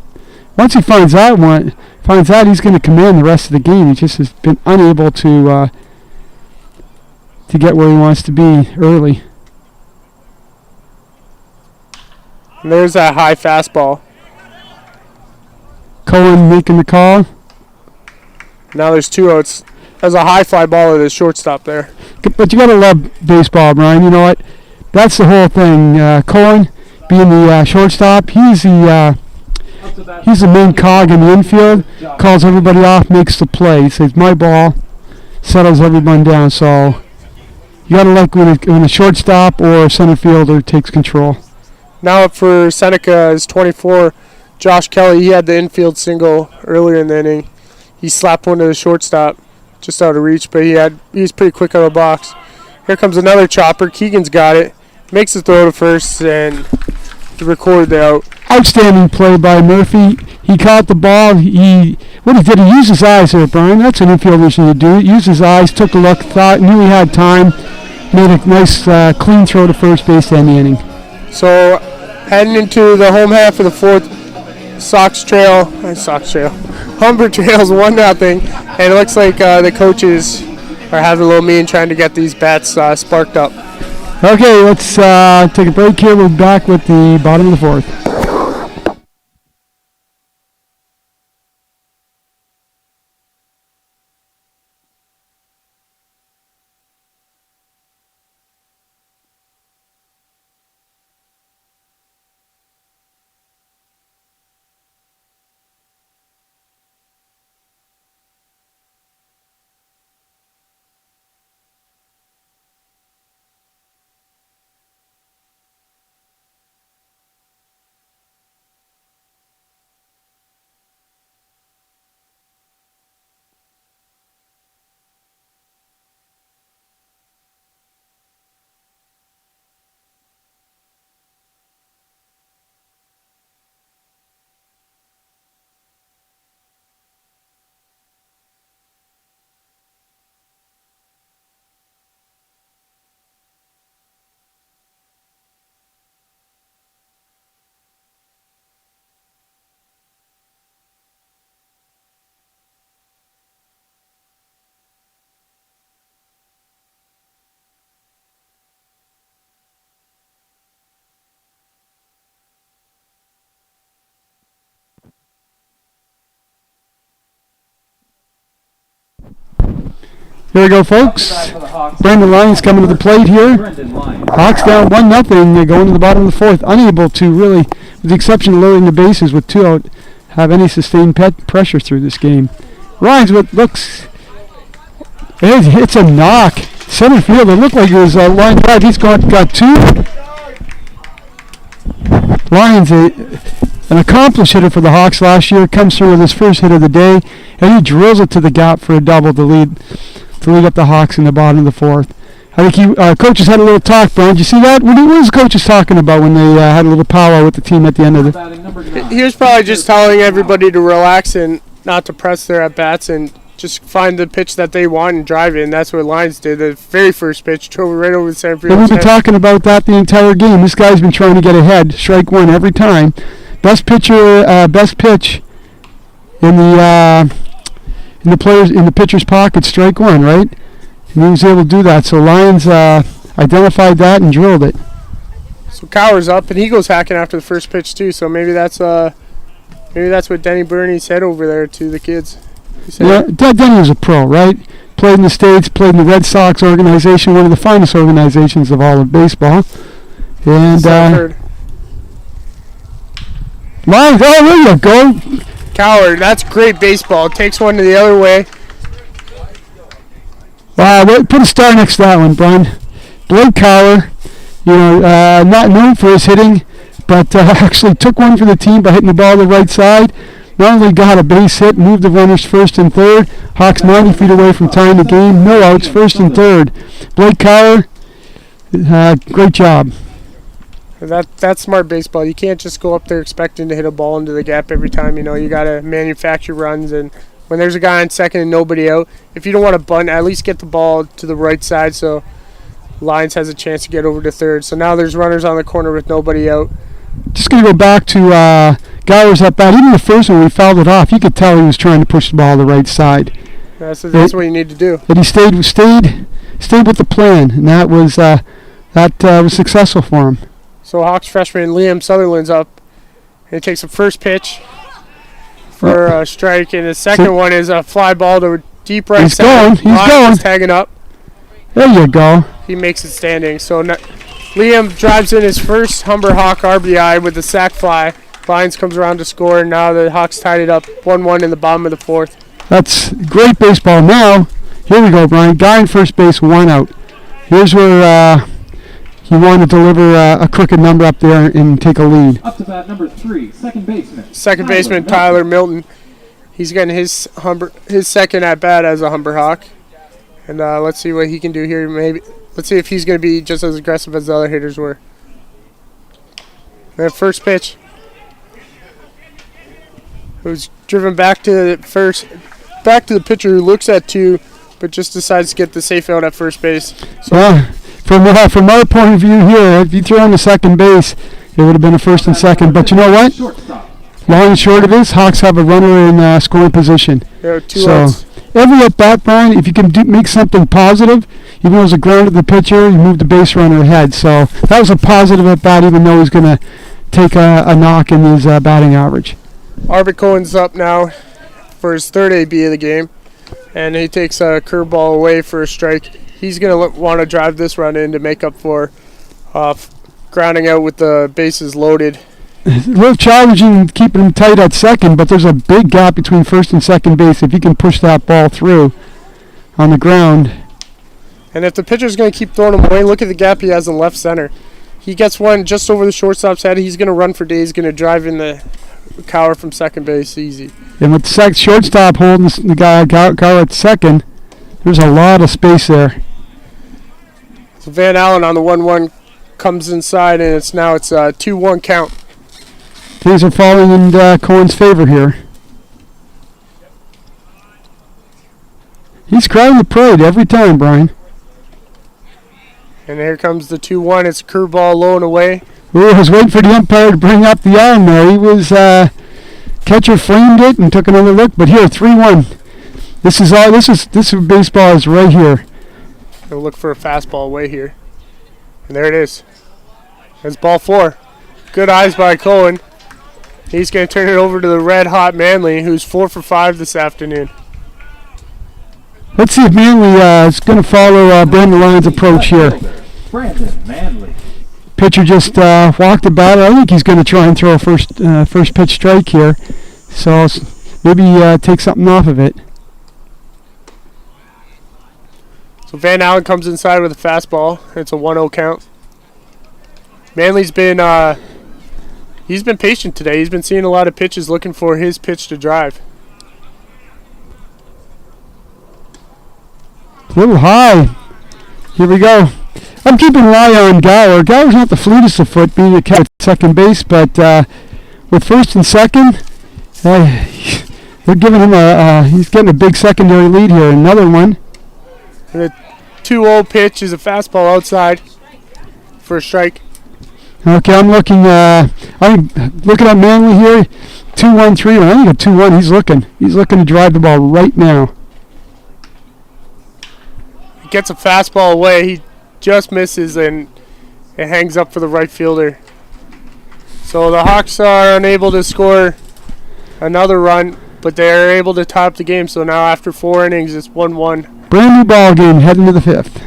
once he finds out, he's going to command the rest of the game. He just has been unable to get where he wants to be early. And there's that high fastball. Cohen making the call. Now there's 2 outs. There's a high fly ball at the shortstop there. But you got to love baseball, Brian. You know what? That's the whole thing. Cohen being the shortstop, he's the main cog in the infield. Calls everybody off, makes the play. He says, my ball, settles everyone down. So you got to like when a shortstop or a center fielder takes control. Now up for Seneca is 24. Josh Kelly, he had the infield single earlier in the inning. He slapped one to the shortstop, just out of reach, but he was pretty quick out of the box. Here comes another chopper. Keegan's got it. Makes the throw to first and to record the out. Outstanding play by Murphy. He caught the ball. He used his eyes there, Brian. That's an infielder should do. Used his eyes, took a look, knew he had time, made a nice clean throw to first base to end the inning. So heading into the home half of the fourth, Humber trails 1-0, and it looks like the coaches are having a little meeting trying to get these bats sparked up. Okay, let's take a break here. We're back with the bottom of the fourth. Here we go, folks. Brandon Lyons coming to the plate here. Hawks down 1-0. They go into the bottom of the fourth, unable to really, with the exception of loading the bases with 2 out, have any sustained pressure through this game. Lyons, what looks, it's a knock. Center field, it looked like it was a line drive. He's got 2. Lyons, an accomplished hitter for the Hawks last year, comes through with his first hit of the day, and he drills it to the gap for a double to lead up the Hawks in the bottom of the fourth. I think coaches had a little talk, Brian. Did you see that? What was coaches talking about when they had a little powwow with the team at the end of the? He was probably just telling everybody to relax and not to press their at-bats and just find the pitch that they want and drive it, and that's what Lyons did. The very first pitch drove right over the center field. But we've been talking about that the entire game. This guy's been trying to get ahead, strike one every time. Best pitch in the pitcher's pocket, strike one, right? And he was able to do that. So Lyons identified that and drilled it. So Cower's up, and he goes hacking after the first pitch too. So maybe that's what Denny Burney said over there to the kids. Yeah, Denny was a pro, right? Played in the States, played in the Red Sox organization, one of the finest organizations of all of baseball. And Lyons, oh, there you go. Cower, that's great baseball. Takes one to the other way. Wow, put a star next to that one, Brian. Blake Cower, not known for his hitting, but actually took one for the team by hitting the ball to the right side. Not only got a base hit, moved the runners first and third. Hawks 90 feet away from tying the game. No outs, first and third. Blake Cower, great job. That's smart baseball. You can't just go up there expecting to hit a ball into the gap every time. You got to manufacture runs, and when there's a guy on second and nobody out, if you don't want to bunt, at least get the ball to the right side so Lyons has a chance to get over to third. So now there's runners on the corner with nobody out. Just going to go back to Gower's at bat. Even the first one, we fouled it off. You could tell he was trying to push the ball to the right side. That's what you need to do. And he stayed with the plan, and that was successful for him. So Hawks freshman Liam Sutherland's up, and he takes the first pitch for a strike, and the second one is a fly ball to deep right center. He's going. He's tagging up. There you go. He makes it standing. So Liam drives in his first Humber Hawk RBI with the sac fly. Lyons comes around to score, and now the Hawks tied it up 1-1 in the bottom of the fourth. That's great baseball. Now, here we go, Brian. Guy in first base, 1 out. Here's where he wanted to deliver a crooked number up there and take a lead. Up to bat number 3, second baseman. Second baseman Tyler Milton. He's getting his second at bat as a Humber Hawk, and let's see what he can do here. Maybe let's see if he's going to be just as aggressive as the other hitters were. That first pitch. It was driven back to the pitcher who looks at 2, but just decides to get the safe out at first base. So from our point of view here, if you throw on the second base, it would have been a first and second. But you know what? Long and short of this, Hawks have a runner in scoring position. Yeah, 2 so outs. Every at bat, Brian, if you can make something positive, even though it was a ground to the pitcher, you move the base runner ahead. So that was a positive at bat, even though he's going to take a knock in his batting average. Arbit Cohen's up now for his third AB of the game, and he takes a curveball away for a strike. He's going to want to drive this run in to make up for grounding out with the bases loaded. It's a little challenging keeping him tight at second, but there's a big gap between first and second base if you can push that ball through on the ground. And if the pitcher's going to keep throwing him away, look at the gap he has in left center. He gets one just over the shortstop's head. He's going to run for days. He's going to drive in the Cower from second base easy. And with the shortstop holding the guy Cower at second, there's a lot of space there. So Van Allen on the 1-1 comes inside, and it's a 2-1 count. Things are falling in Cohen's favor here. He's crying the parade every time, Brian. And here comes the 2-1. It's a curveball low and away. Ooh, I was waiting for the umpire to bring up the arm there. He was catcher framed it and took another look. But here, 3-1. This is baseball is right here. We'll look for a fastball away here. And there it is. It's ball 4. Good eyes by Cohen. He's going to turn it over to the red-hot Manley, who's 4 for 5 this afternoon. Let's see if Manley is going to follow Brandon Lyon's approach here. Brandon Manley. Pitcher just walked the batter. I think he's going to try and throw a first pitch strike here. So maybe take something off of it. So Van Allen comes inside with a fastball. It's a 1-0 count. Manley's been he's been patient today. He's been seeing a lot of pitches, looking for his pitch to drive. A little high. Here we go. I'm keeping an eye on Gower. Gower's not the fleetest of foot, being a catch at second base, but with first and second, they're giving him he's getting a big secondary lead here. Another one. And a 2-0 pitch is a fastball outside for a strike. Okay, I'm looking at Manley here. 2-1, 3-1. I think a 2-1. He's looking to drive the ball right now. He gets a fastball away. He just misses and it hangs up for the right fielder. So the Hawks are unable to score another run, but they're able to top the game. So now after 4 innings, it's 1-1. Brand new ball game heading to the 5th.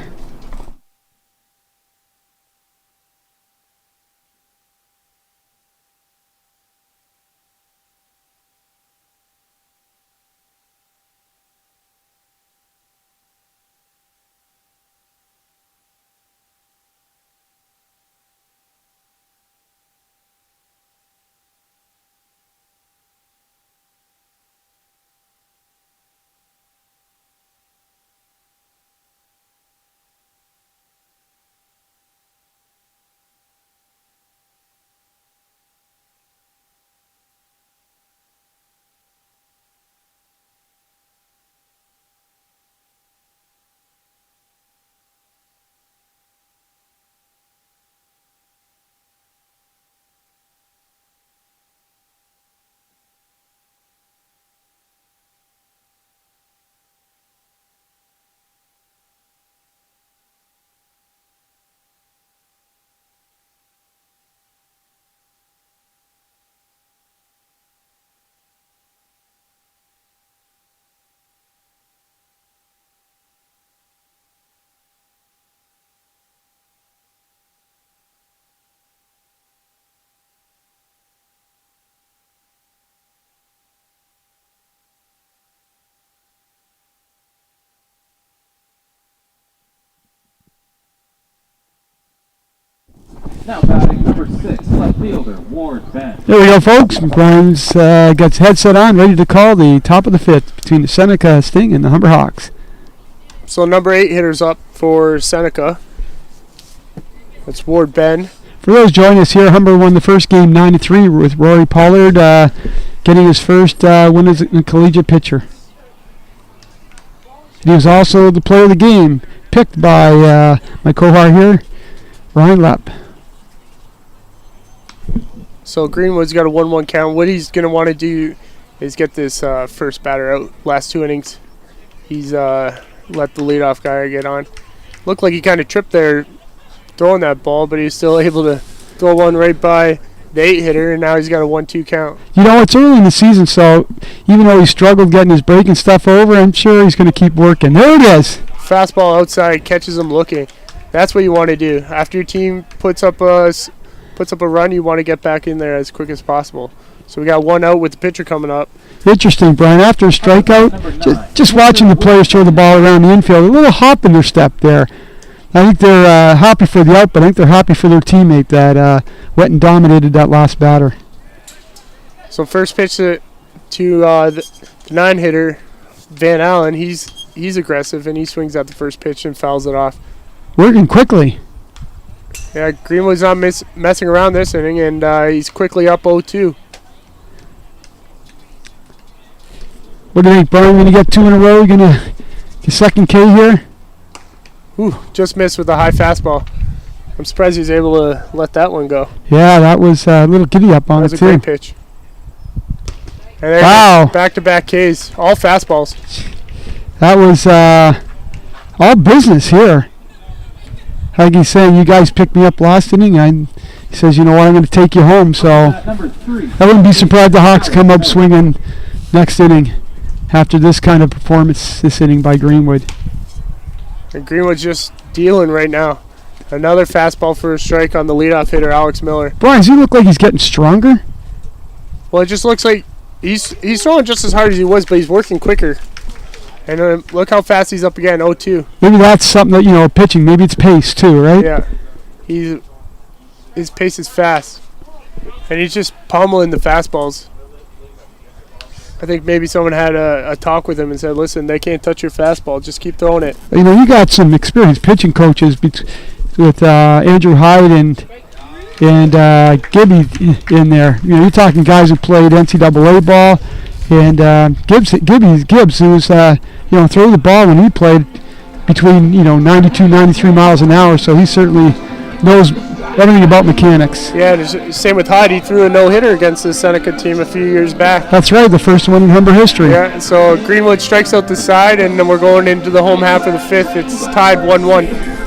Now batting number 6, left fielder, Ward Ben. There we go, folks. Brian's got his headset on, ready to call the top of the 5th between the Seneca Sting and the Humber Hawks. So number 8 hitter's up for Seneca. That's Ward Ben. For those joining us here, Humber won the first game 9-3 with Rory Pollard getting his first win as a collegiate pitcher. He was also the player of the game, picked by my cohort here, Ryan Lepp. So Greenwood's got a 1-1 count. What he's going to want to do is get this first batter out. Last 2 innings, he's let the leadoff guy get on. Looked like he kind of tripped there throwing that ball, but he's still able to throw one right by the 8 hitter, and now he's got a 1-2 count. You know, it's early in the season, so even though he struggled getting his break and stuff over, I'm sure he's going to keep working. There it is. Fastball outside, catches him looking. That's what you want to do. After your team puts up a run, you want to get back in there as quick as possible. So we got 1 out with the pitcher coming up. Interesting, Brian. After a strikeout, just watching the players throw the ball around the infield, a little hop in their step there. I think they're happy for the out, but I think they're happy for their teammate that went and dominated that last batter. So first pitch to the 9 hitter, Van Allen. He's aggressive, and he swings at the first pitch and fouls it off. Working quickly. Yeah, Greenwood's not messing around this inning, and he's quickly up 0-2. What do you think, Brian? Going to get 2 in a row? You're going to get second K here? Ooh, just missed with a high fastball. I'm surprised he's able to let that one go. Yeah, that was a little giddy up on it, too. That was a great pitch. And there wow. Back-to-back Ks, all fastballs. That was all business here. Like he's saying, you guys picked me up last inning. He says, you know what, I'm going to take you home. So I wouldn't be surprised the Hawks come up swinging next inning. after this kind of performance this inning by Greenwood. And Greenwood's just dealing right now. Another fastball for a strike on the leadoff hitter, Alex Miller. Brian, does he look like he's getting stronger? Well, it just looks like he's throwing just as hard as he was, but he's working quicker. And look how fast he's up again, 0-2. Maybe that's something that, pitching. Maybe it's pace too, right? Yeah. His pace is fast. And he's just pummeling the fastballs. I think maybe someone had a talk with him and said, listen, they can't touch your fastball. Just keep throwing it. You got some experienced pitching coaches with Andrew Hyde and Gibby in there. You're talking guys who played NCAA ball. And Gibbs, who was, throw the ball when he played between, 92, 93 miles an hour. So he certainly knows everything about mechanics. Yeah, same with Hyde. He threw a no-hitter against the Seneca team a few years back. That's right, the first one in Humber history. Yeah, so Greenwood strikes out the side, and then we're going into the home half of the fifth. It's tied 1-1.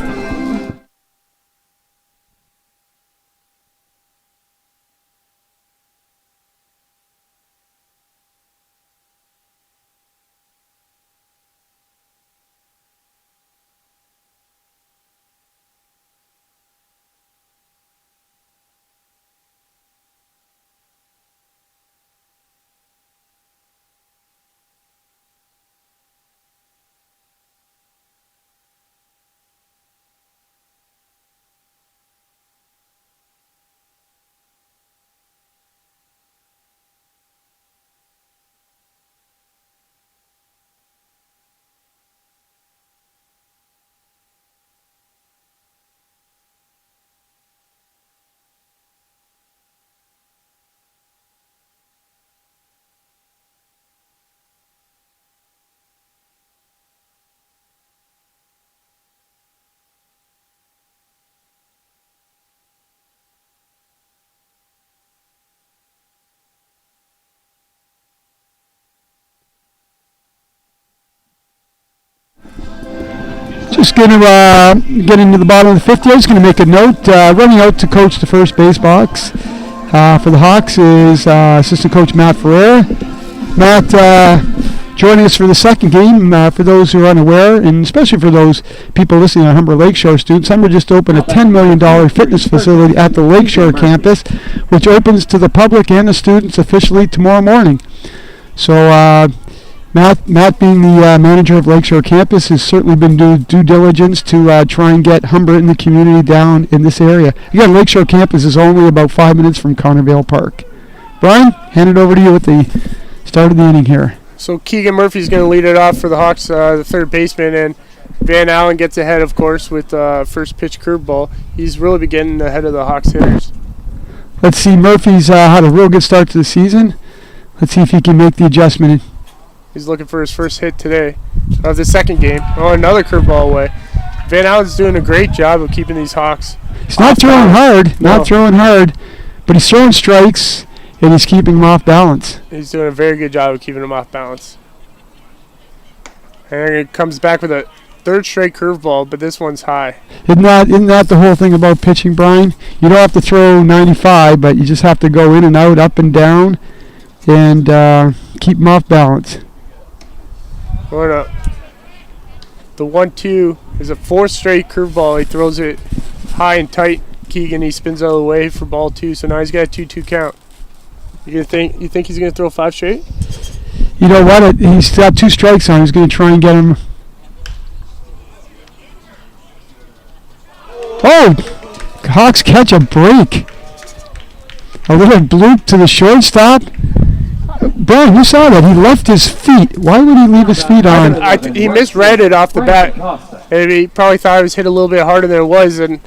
Just going to get into the bottom of the fifth here. Just going to make a note. Running out to coach the first base box for the Hawks is assistant coach Matt Ferreira. Matt joining us for the second game. For those who are unaware, and especially for those people listening on Humber Lakeshore students, Humber just opened a $10 million fitness facility at the Lakeshore campus, which opens to the public and the students officially tomorrow morning. So Matt being the manager of Lakeshore campus, has certainly been doing due diligence to try and get Humber in the community down in this area. Again, Lakeshore campus is only about 5 minutes from Connervale Park. Brian, hand it over to you at the start of the inning here. So Keegan Murphy's going to lead it off for the Hawks, the third baseman, and Van Allen gets ahead, of course, with first pitch curveball. He's really been getting ahead of the Hawks hitters. Let's see, Murphy's had a real good start to the season. Let's see if he can make the adjustment. He's looking for his first hit today of the second game. Oh, another curveball away. Van Allen's doing a great job of keeping these Hawks. He's not throwing hard, but he's throwing strikes, and he's keeping them off balance. He's doing a very good job of keeping them off balance. And he comes back with a third straight curveball, but this one's high. Isn't that the whole thing about pitching, Brian? You don't have to throw 95, but you just have to go in and out, up and down, and keep them off balance. Going up. The 1-2 is a fourth straight curveball. He throws it high and tight. Keegan, he spins out of the way for ball 2, so now he's got a 2-2 count. You think he's going to throw 5 straight? You know what? He's got 2 strikes on him. He's going to try and get him. Oh! Hawks catch a break. A little bloop to the shortstop. Brian, you saw that. He left his feet. Why would he leave his feet on? He misread it off the bat. And he probably thought it was hit a little bit harder than it was, and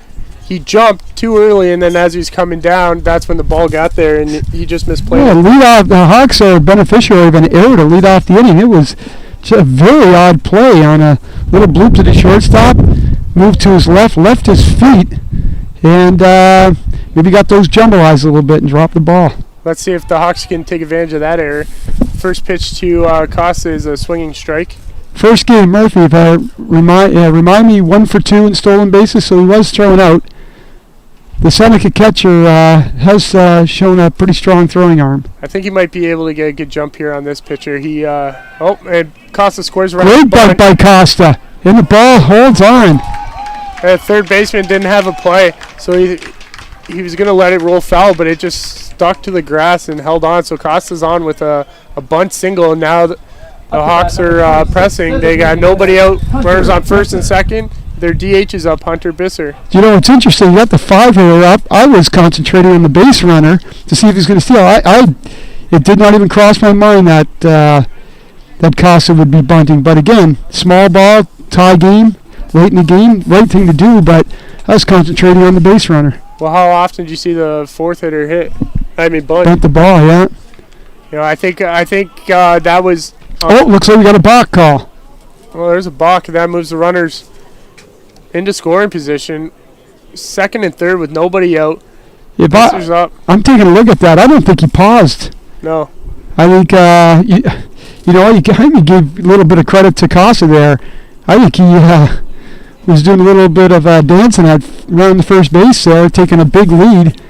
he jumped too early, and then as he was coming down, that's when the ball got there, and he just misplayed it. The Hawks are a beneficiary of an error to lead off the inning. It was just a very odd play on a little bloop to the shortstop, moved to his left his feet, and maybe got those jumbo eyes a little bit and dropped the ball. Let's see if the Hawks can take advantage of that error. First pitch to Costa is a swinging strike. First game, Murphy, if remind me, 1 for 2 in stolen bases, so he was thrown out. the Seneca catcher has shown a pretty strong throwing arm. I think he might be able to get a good jump here on this pitcher. And Costa scores right. Great bunt by Costa. And the ball holds on. And third baseman didn't have a play, so he was going to let it roll foul, but it just stuck to the grass and held on. So Costa's on with a bunt single, and now the Hawks are pressing. They got nobody out. Runners on first and second. Their DH is up, Hunter Bisser. You know, it's interesting. You got the 5-hitter up. I was concentrating on the base runner to see if he's going to steal. It did not even cross my mind that that Costa would be bunting. But again, small ball, tie game, late in the game, right thing to do. But I was concentrating on the base runner. Well, how often did you see the fourth hitter bunt? Bunt the ball, yeah. You know, I think that was. Looks like we got a balk call. Well, there's a balk, and that moves the runners into scoring position. Second and third with nobody out. Yeah, Bisser's up. I'm taking a look at that. I don't think he paused. No. I think you gave a little bit of credit to Costa there. I think he was doing a little bit of dancing around the first base there, taking a big lead.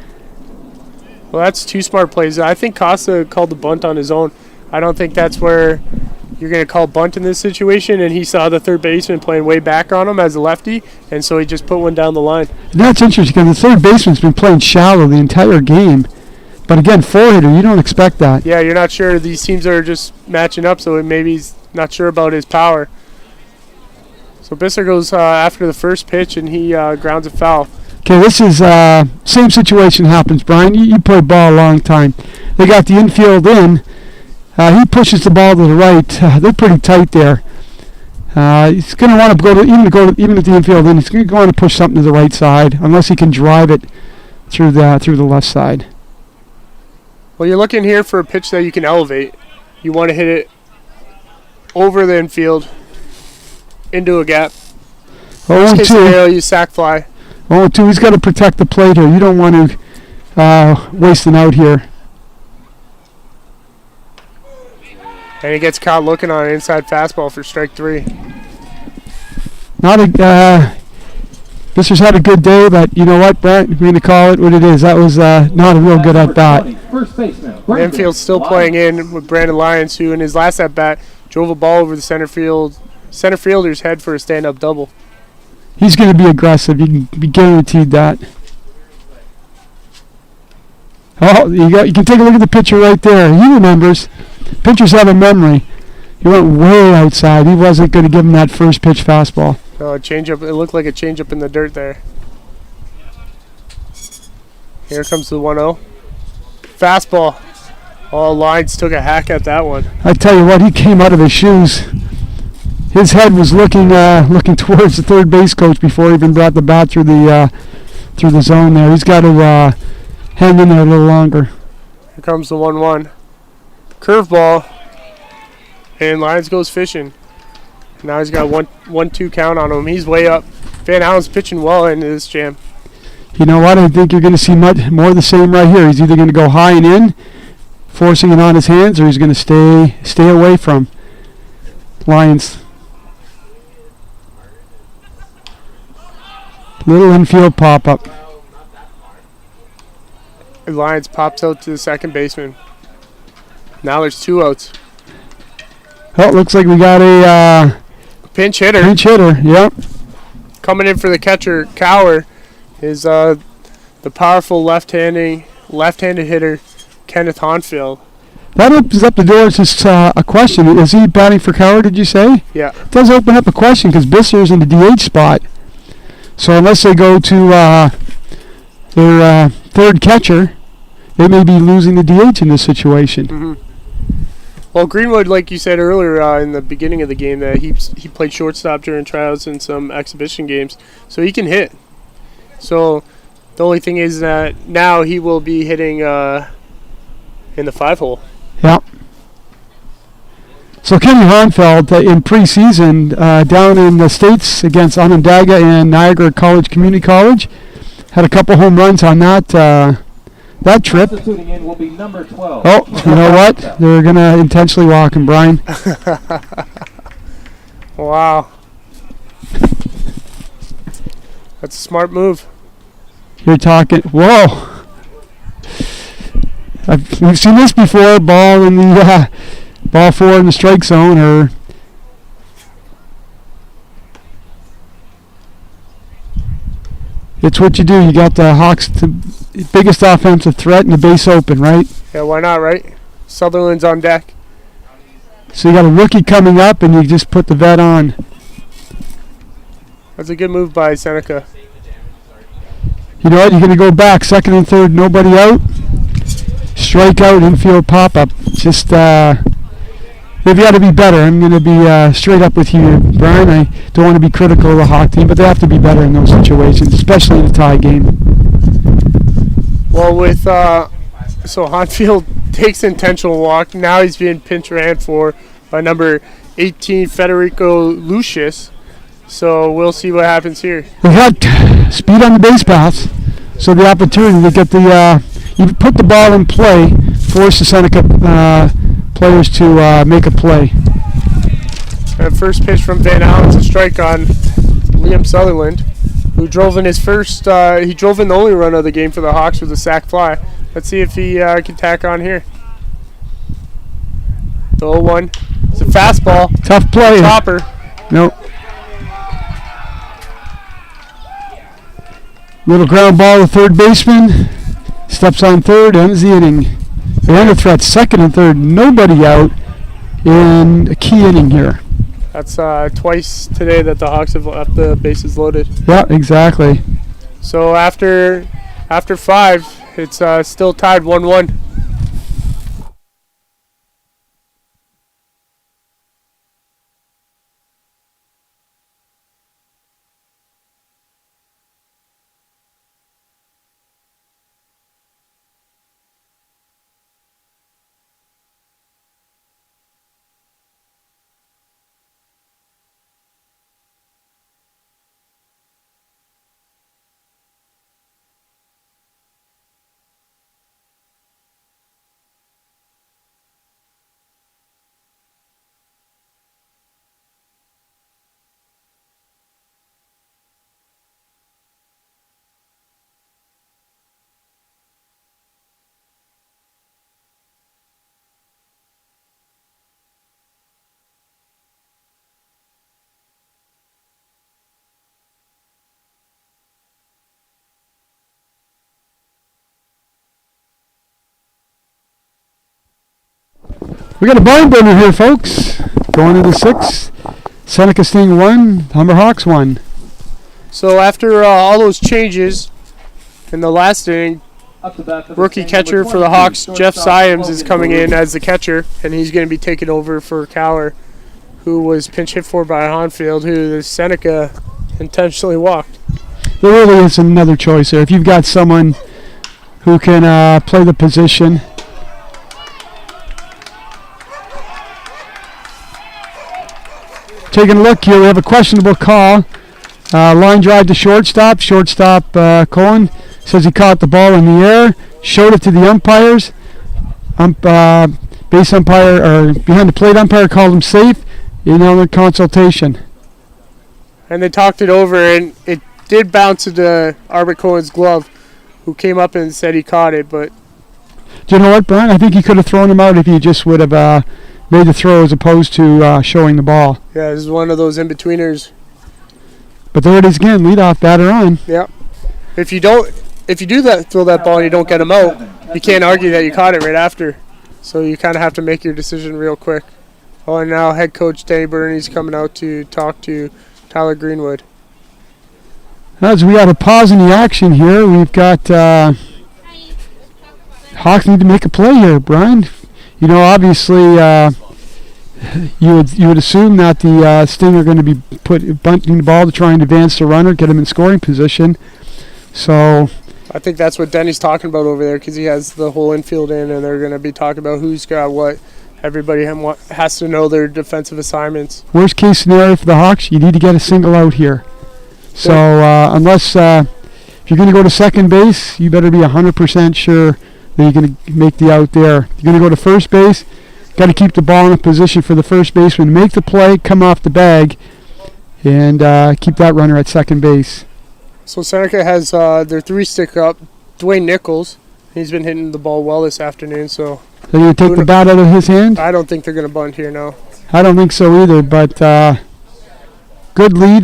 Well, that's two smart plays. I think Costa called the bunt on his own. I don't think that's where you're going to call bunt in this situation, and he saw the third baseman playing way back on him as a lefty, and so he just put one down the line. And that's interesting because the third baseman's been playing shallow the entire game. But again, 4-hitter, you don't expect that. Yeah, you're not sure. These teams are just matching up, so maybe he's not sure about his power. So Bisser goes after the first pitch, and he grounds a foul. Okay, this is same situation happens, Brian. You play ball a long time. They got the infield in. He pushes the ball to the right. They're pretty tight there. He's going to want to even at the infield in. He's going to want to push something to the right side unless he can drive it through the left side. Well, you're looking here for a pitch that you can elevate. You want to hit it over the infield into a gap. In this case scenario, you sac fly. 0-2. He's got to protect the plate here. You don't want to waste an out here. And he gets caught looking on an inside fastball for strike 3. Bisser's had a good day, but you know what, Brent? We're going to call it what it is. That was not a real good at-bat. The infield's still playing in with Brandon Lyons, who in his last at-bat drove a ball over the center fielder's head for a stand-up double. He's going to be aggressive. You can be guaranteed that. Oh, you can take a look at the pitcher right there. He remembers. Pitchers have a memory. He went way outside. He wasn't going to give him that first pitch fastball. No, a changeup. It looked like a changeup in the dirt there. Here comes the 1-0. Fastball. Oh, Lyons took a hack at that one. I tell you what, he came out of his shoes. His head was looking towards the third base coach before he even brought the bat through the zone there. He's got to hang in there a little longer. Here comes the 1-1. Curveball. And Lyons goes fishing. Now he's got a 1-2 count on him. He's way up. Van Allen's pitching well into this jam. You know what? I think you're going to see much more of the same right here. He's either going to go high and in, forcing it on his hands, or he's going to stay away from Lyons. Little infield pop-up. Lyons pops out to the second baseman. Now there's 2 outs. Oh, it looks like we got a pinch hitter. Pinch hitter, yep. Coming in for the catcher, Cower, is the powerful left-handed hitter, Kenneth Honfield. That opens up the door to a question. Is he batting for Cower, did you say? Yeah. It does open up a question because Bisser's in the DH spot. So unless they go to their third catcher, they may be losing the DH in this situation. Mm-hmm. Well, Greenwood, like you said earlier in the beginning of the game, that he played shortstop during tryouts and some exhibition games, so he can hit. So the only thing is that now he will be hitting in the 5-hole. Yep. So Kenny Honfeld in preseason down in the States against Onondaga and Niagara Community College had a couple home runs on that trip. In will be number 12. Oh, you know what? They're going to intentionally walk him, Brian. Wow. That's a smart move. You're talking. Whoa. We've seen this before. Ball in the ball 4 in the strike zone, or it's what you do. You got the Hawks, the biggest offensive threat, and the base open, right? Yeah, why not, right? Sutherland's on deck. So you got a rookie coming up, and you just put the vet on. That's a good move by Seneca. You know what? You're going to go back, second and third, nobody out. Strikeout, infield pop-up. Just, they've got to be better. I'm going to be straight up with you, Brian. I don't want to be critical of the Hawk team, but they have to be better in those situations, especially in a tie game. Well, with so Honfield takes intentional walk. Now he's being pinch ran for by number 18, Federico Lucius. So we'll see what happens here. They got speed on the base paths, so the opportunity to get the you put the ball in play, force the Seneca players to make a play. And first pitch from Van Allen's a strike on Liam Sutherland, who drove in his first. He drove in the only run of the game for the Hawks with a sac fly. Let's see if he can tack on here. The 0-1. It's a fastball. Tough play. Chopper. Nope. Little ground ball to third baseman. Steps on third, ends the inning. They're under threat, second and third. Nobody out in a key inning here. That's twice today that the Hawks have left the bases loaded. Yeah, exactly. So after 5, it's still tied 1-1. We got a barn burner here, folks. Going to the 6th. Seneca Sting 1, Humber Hawks 1. So after all those changes in the last inning, rookie catcher for the Hawks, Jeff Symes, is coming in as the catcher, and he's going to be taking over for Cowler, who was pinch hit for by Honfield, who the Seneca intentionally walked. There really is another choice there. If you've got someone who can play the position. Taking a look here, we have a questionable call. Line drive to shortstop. Shortstop Cohen says he caught the ball in the air, showed it to the umpires. Base umpire, or behind the plate umpire, called him safe. In consultation. And they talked it over, and it did bounce into Arbit Cohen's glove, who came up and said he caught it. But do you know what, Brian? I think he could have thrown him out if he just would have made the throw as opposed to showing the ball. yeah, this is one of those in-betweeners. But there it is again, leadoff batter on. Yeah. If you do throw that ball and you don't get him out, you can't argue that you caught it right after. So you kind of have to make your decision real quick. Oh, and now head coach Danny Burney's coming out to talk to Tyler Greenwood. As we got a pause in the action here, we've got Hawks need to make a play here, Brian. You know, obviously, you would assume that the Sting are going to be bunting the ball to try and advance the runner, get him in scoring position. So I think that's what Denny's talking about over there, because he has the whole infield in, and they're going to be talking about who's got what. Everybody has to know their defensive assignments. Worst case scenario for the Hawks, you need to get a single out here. So unless if you're going to go to second base, you better be 100% sure that you're going to make the out there. If you're going to go to first base, got to keep the ball in a position for the first baseman. Make the play, come off the bag, and keep that runner at second base. So Seneca has their 3-stick up. Dwayne Nichols. He's been hitting the ball well this afternoon, so... Are you going to take the bat out of his hand? I don't think they're going to bunt here, no. I don't think so either, but good lead.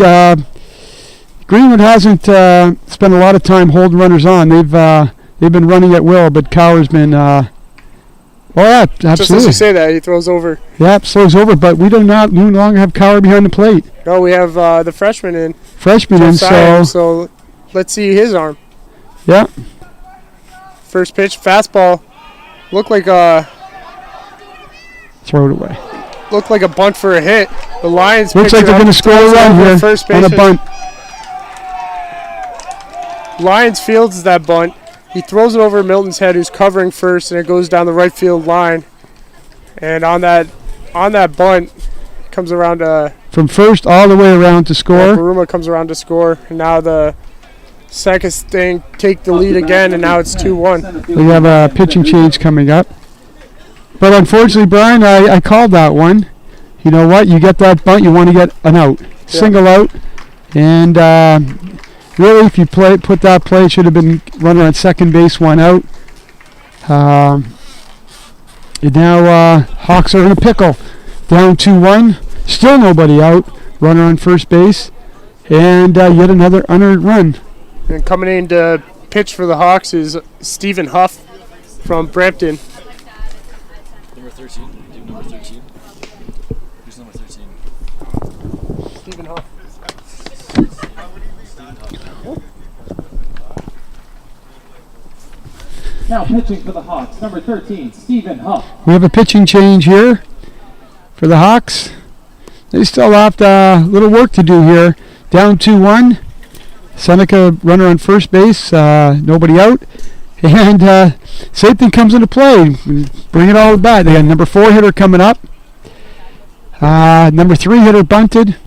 Greenwood hasn't spent a lot of time holding runners on. They've been running at will, but Cower's been... well, yeah, absolutely. Just as you say that, he throws over. Yeah, throws over, but we no longer have Cower behind the plate. No, we have the freshman in. So let's see his arm. Yeah. First pitch, fastball. Looked like a bunt for a hit. The Lions looks like they're going to score a run here first on a bunt. Lions fields that bunt. He throws it over Milton's head, who's covering first, and it goes down the right field line. And on that bunt, comes around from first all the way around to score. Baruma comes around to score, and now the Seneca thing take the lead again, and now it's 2-1. We have a pitching change coming up. But unfortunately, Brian, I called that one. You know what? You get that bunt, you want to get an out. Single out. And really, if you put that play, it should have been runner on second base, 1 out. And now Hawks are in a pickle. Down 2-1. Still nobody out. Runner on first base. And yet another unearned run. And coming in to pitch for the Hawks is Stephen Huff from Brampton. Number 13. Do number 13. Who's number 13? Stephen Huff. Now pitching for the Hawks, number 13, Stephen Huff. We have a pitching change here for the Hawks. They still have a little work to do here. Down 2-1. Seneca runner on first base, nobody out. And same thing comes into play. Bring it all back. They got number 4 hitter coming up. Number 3 hitter bunted.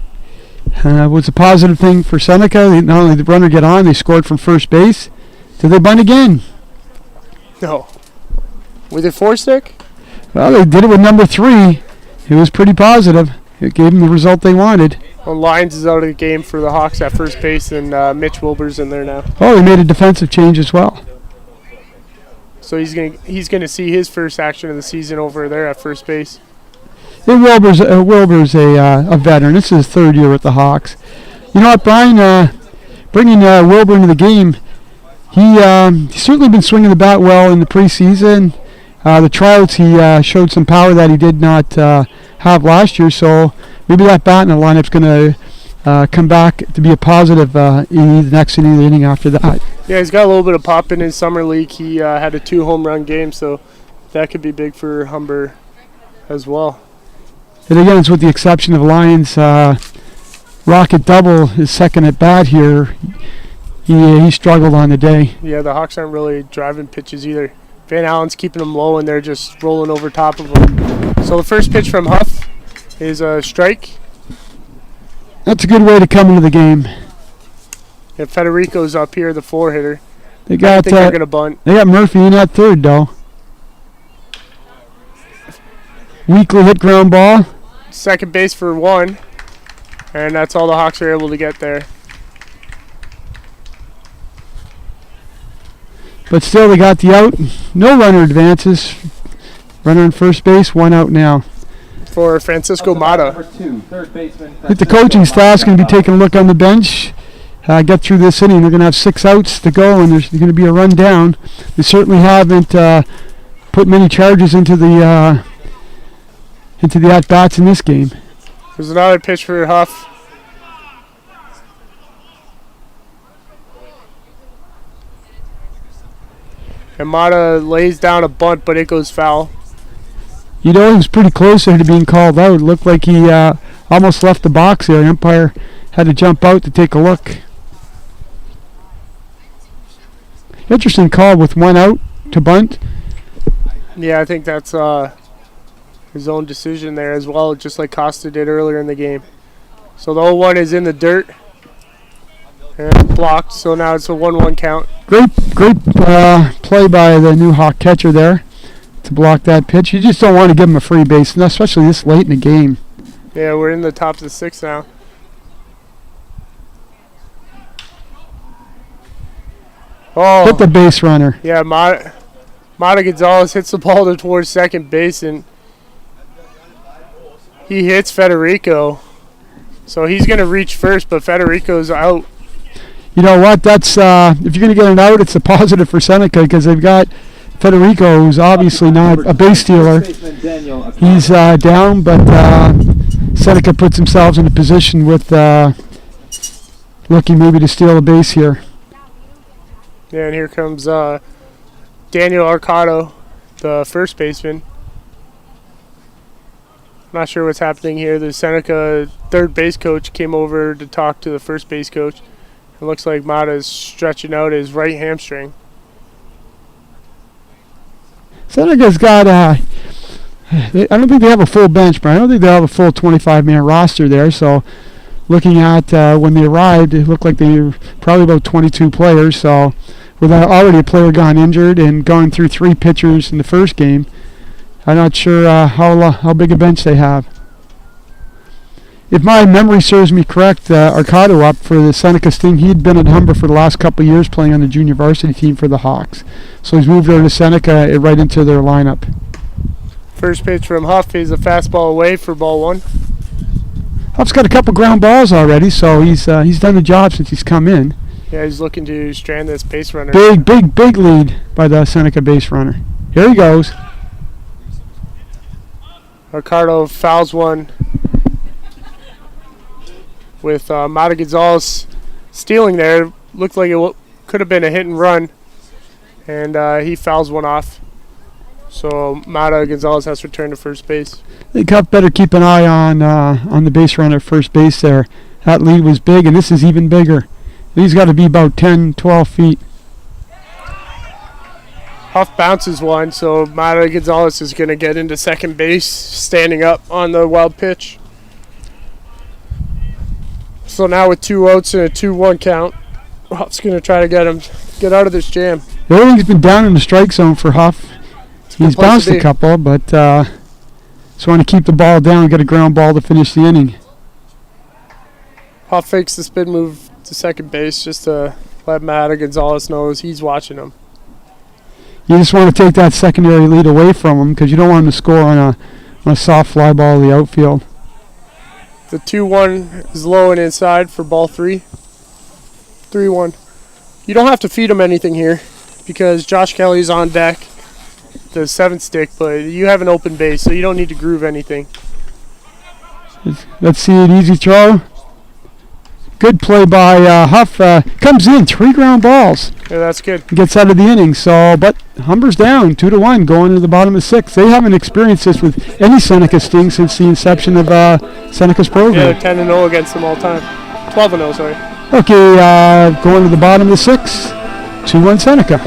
Was a positive thing for Seneca. Not only did the runner get on, they scored from first base. Did they bunt again? No. With a 4-stick? Well, they did it with number 3. It was pretty positive. It gave them the result they wanted. Well, Lyons is out of the game for the Hawks at first base, and Mitch Wilbur's in there now. Oh, they made a defensive change as well. So he's gonna see his first action of the season over there at first base. And Wilbur's a veteran. This is his 3rd year with the Hawks. You know what, Brian? Bringing Wilbur into the game, he's certainly been swinging the bat well in the preseason. The tryouts, he showed some power that he did not have last year, so maybe that bat in the lineup's going to come back to be a positive in the next inning after that. Yeah, he's got a little bit of pop in his summer league. He had a 2 home run game, so that could be big for Humber as well. And again, it's with the exception of Lions. Rocket Double, his second at bat here, he struggled on the day. Yeah, the Hawks aren't really driving pitches either. Van Allen's keeping them low, and they're just rolling over top of them. So the first pitch from Huff is a strike. That's a good way to come into the game. And Federico's up here, the 4 hitter. I think they're going to bunt. They got Murphy in at third, though. Weakly hit ground ball. Second base for 1. And that's all the Hawks are able to get there. But still, they got the out. No runner advances. Runner on first base, 1 out now. For Francisco Mata. Number 2, third baseman. I think the coaching staff's going to be taking a look on the bench. Get through this inning. They're going to have 6 outs to go, and there's going to be a run down. They certainly haven't put many charges into the at-bats in this game. There's another pitch for Huff. And Mata lays down a bunt, but it goes foul. You know, he was pretty close there to being called out. It looked like he almost left the box there. The umpire had to jump out to take a look. Interesting call with 1 out to bunt. Yeah, I think that's his own decision there as well, just like Costa did earlier in the game. So the 0-1 is in the dirt and blocked, so now it's a 1-1 count. Great play by the new Hawk catcher there to block that pitch. You just don't want to give him a free base, especially this late in the game. Yeah, we're in the top of the 6th now. Oh, hit the base runner. yeah, Mata Gonzalez hits the ball towards second base, and he hits Federico. So he's going to reach first, but Federico's out. You know what? That's if you're going to get an out, it's a positive for Seneca because they've got Federico, who's obviously not a base stealer. He's down, but Seneca puts themselves in a position with looking maybe to steal a base here. Yeah, and here comes Daniel Arcado, the first baseman. Not sure what's happening here. The Seneca third base coach came over to talk to the first base coach. It looks like Mata is stretching out his right hamstring. Seneca's got I don't think they have a full bench, but I don't think they have a full 25-man roster there. So looking at when they arrived, it looked like they were probably about 22 players. So with already a player gone injured and going through 3 pitchers in the first game, I'm not sure how big a bench they have. If my memory serves me correct, Arcado up for the Seneca Sting. He had been at Humber for the last couple of years playing on the junior varsity team for the Hawks. So he's moved over to Seneca right into their lineup. First pitch from Huff is a fastball away for ball 1. Huff's got a couple ground balls already, so he's done the job since he's come in. Yeah, he's looking to strand this base runner. Big lead by the Seneca base runner. Here he goes. Arcado fouls one with Mata Gonzalez stealing there. Looked like it could have been a hit and run, and he fouls one off. So Mata Gonzalez has to return to first base. The Cup better keep an eye on the base runner at first base there. That lead was big, and this is even bigger. He's got to be about 10, 12 feet. Huff bounces one, so Mata Gonzalez is going to get into second base, standing up on the wild pitch. So now with 2 outs and a 2-1 count, Huff's going to try to get out of this jam. Everything's been down in the strike zone for Huff. He's bounced a couple, but just want to keep the ball down, get a ground ball to finish the inning. Huff fakes the spin move to second base just to let Mata Gonzalez know he's watching him. You just want to take that secondary lead away from him because you don't want him to score on a soft fly ball in the outfield. The 2-1 is low and inside for ball 3. 3-1. You don't have to feed him anything here because Josh Kelly's on deck, the 7th stick, but you have an open base, so you don't need to groove anything. Let's see an easy throw. Good play by Huff. Comes in, 3 ground balls. Yeah, that's good. Gets out of the inning. So, but Humber's down 2-1 going to the bottom of 6. They haven't experienced this with any Seneca Sting since the inception of Seneca's program. Yeah, 10-0 against them all time. 12-0, sorry. Okay, going to the bottom of the 6. 2-1 Seneca.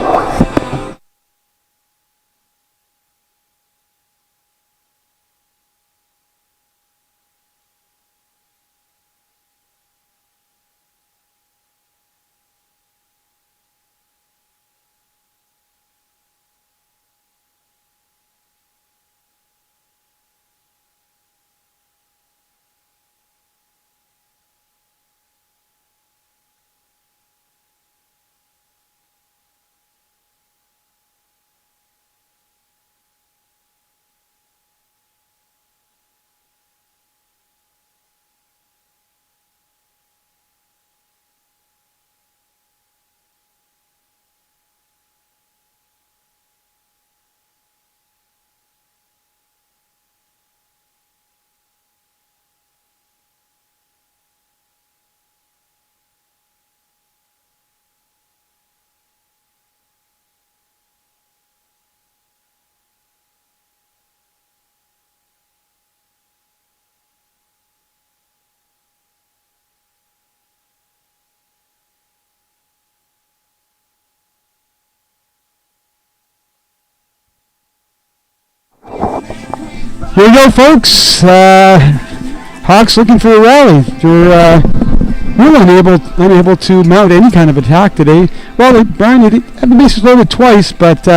Here you go, folks. Hawks looking for a rally. They're really unable to mount any kind of attack today. Well, Brian, they had the bases loaded twice, but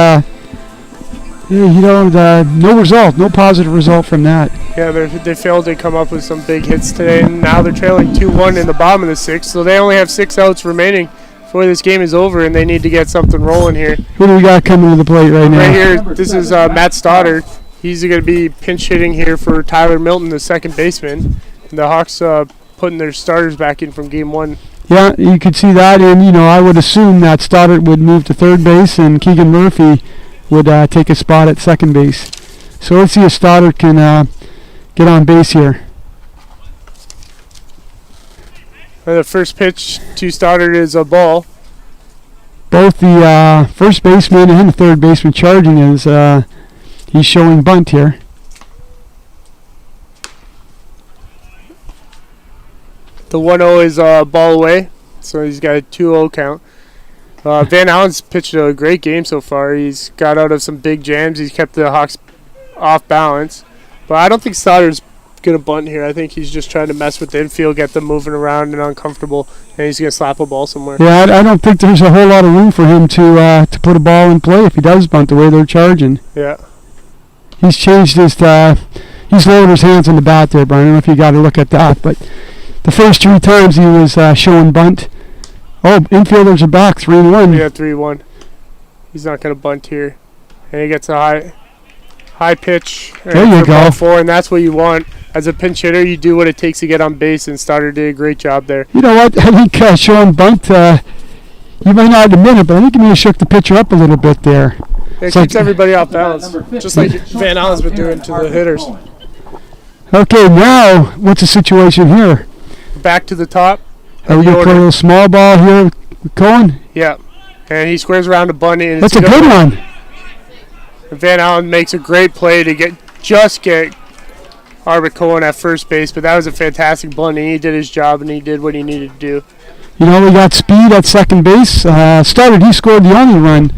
no result, no positive result from that. Yeah, they failed to come up with some big hits today, and now they're trailing 2-1 in the bottom of the 6th, so they only have 6 outs remaining before this game is over, and they need to get something rolling here. Who do we got coming to the plate right now? Right here, this is Matt Stoddard. He's going to be pinch hitting here for Tyler Milton, the second baseman. And the Hawks putting their starters back in from game 1. Yeah, you could see that, and I would assume that Stoddard would move to third base and Keegan Murphy would take a spot at second base. So let's see if Stoddard can get on base here. The first pitch to Stoddard is a ball. Both the first baseman and the third baseman charging is he's showing bunt here. The 1-0 is a ball away, so he's got a 2-0 count. Van Allen's pitched a great game so far. He's got out of some big jams. He's kept the Hawks off balance. But I don't think Stoddard's going to bunt here. I think he's just trying to mess with the infield, get them moving around and uncomfortable, and he's going to slap a ball somewhere. Yeah, I don't think there's a whole lot of room for him to put a ball in play if he does bunt the way they're charging. Yeah. He's changed his he's lowered his hands on the bat there, Brian. I don't know if you got to look at that, but the first 3 times he was showing bunt. Oh, infielders are back, 3-1. Yeah, 3-1. He's not going to bunt here. And he gets a high pitch. There you go. Ball 4, and that's what you want. As a pinch hitter, you do what it takes to get on base, and Stoddard did a great job there. You know what? I think showing bunt, you might not admit it, but I think he may have shook the pitcher up a little bit there. It keeps everybody off balance, just like Van Allen's been doing to the hitters. Okay, now what's the situation here? Back to the top. Are we going to put a little small ball here with Cohen? Yeah. And he squares around to Bundy. And that's a good one. Van Allen makes a great play to get Arbit Cohen at first base, but that was a fantastic bunt, and he did his job, and he did what he needed to do. We got speed at second base. Stoddard, he scored the only run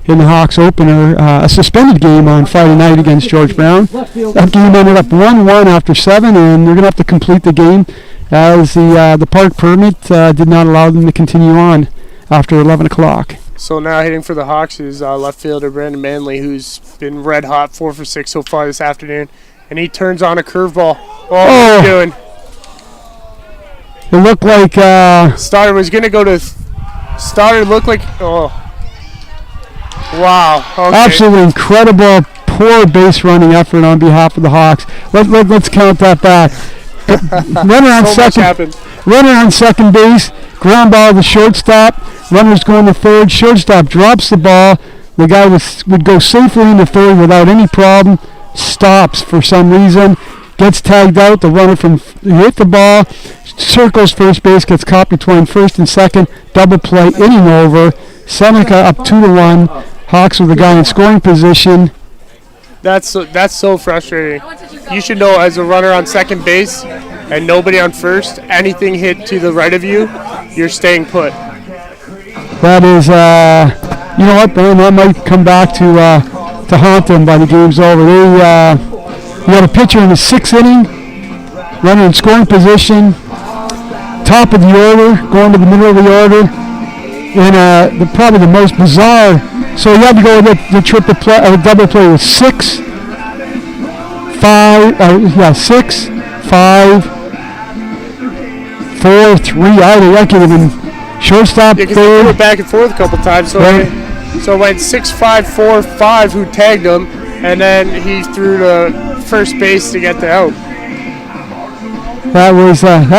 in the Hawks opener, a suspended game on Friday night against George Brown. That game ended up 1-1 after 7, and they're going to have to complete the game as the park permit did not allow them to continue on after 11 o'clock. So now hitting for the Hawks is left fielder Brandon Manley, who's been red hot, 4 for 6 so far this afternoon. And he turns on a curveball. What's he doing? It looked like Stoddard was going to go to... Stoddard looked like... Oh. Wow. Okay. Absolutely incredible, poor base running effort on behalf of the Hawks. Let's count that back. Runner on second base, ground ball to the shortstop. Runner's going to third. Shortstop drops the ball. The guy would go safely into third without any problem. Stops for some reason. Gets tagged out. The runner hit the ball. Circles first base. Gets caught between first and second. Double play. Inning over. Seneca up 2-1. Hawks with the guy in scoring position. That's so frustrating. You should know, as a runner on second base and nobody on first, anything hit to the right of you, you're staying put. That is, you know what, Brian? That might come back to haunt them by the game's over. We got a pitcher in the 6th inning, runner in scoring position, top of the order, going to the middle of the order, and probably the most bizarre. So you had to go with the triple play, double play with 6, 6, 5, 4, 3. I could have been shortstop. Yeah, because they went back and forth a couple times. So it went 6, 5, 4, 5. Who tagged him, and then he threw to first base to get the out. That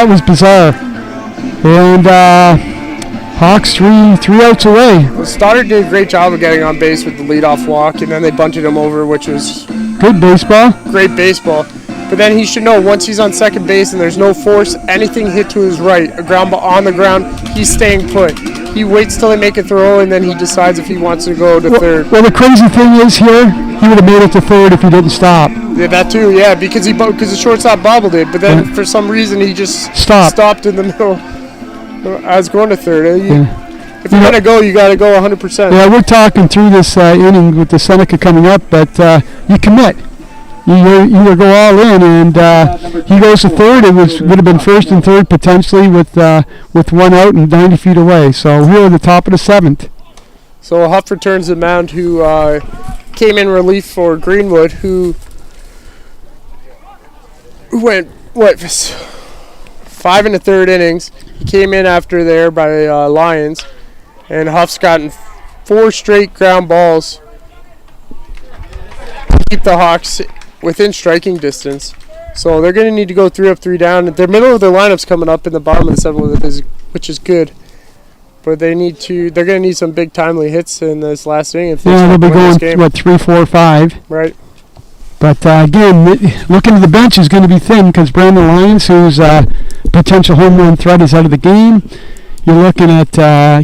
was bizarre, and. Hawks three outs away. Well, Stoddard did a great job of getting on base with the leadoff walk, and then they bunted him over, which was good baseball. Great baseball. But then he should know, once he's on second base and there's no force, anything hit to his right, a ground ball on the ground, he's staying put. He waits till they make a throw, and then he decides if he wants to go to third. Well, the crazy thing is here, he would have made it to third if he didn't stop. Yeah, that too, yeah, because the shortstop bobbled it, but then for some reason he just stopped in the middle. I was going to third. If you're going to go, you got to go 100%. Yeah, we're talking through this inning with the Seneca coming up, but you commit. You either go all in, and he goes to third. It would have been first and third potentially with 1 out and 90 feet away. So we're at the top of the 7th. So Huff returns the mound, who came in relief for Greenwood, who went, 5 1/3 innings. He came in after there by Lions, And Huff's gotten 4 straight ground balls to keep the Hawks within striking distance. So they're going to need to go 3 up, 3 down. Their middle of their lineup's coming up in the bottom of the 7th, which is good. But they're going to need some big timely hits in this last inning. If they'll be going, 3, 4, 5. Right. But again, looking at the bench is going to be thin because Brandon Lyons, who's a potential home run threat, is out of the game. You're looking at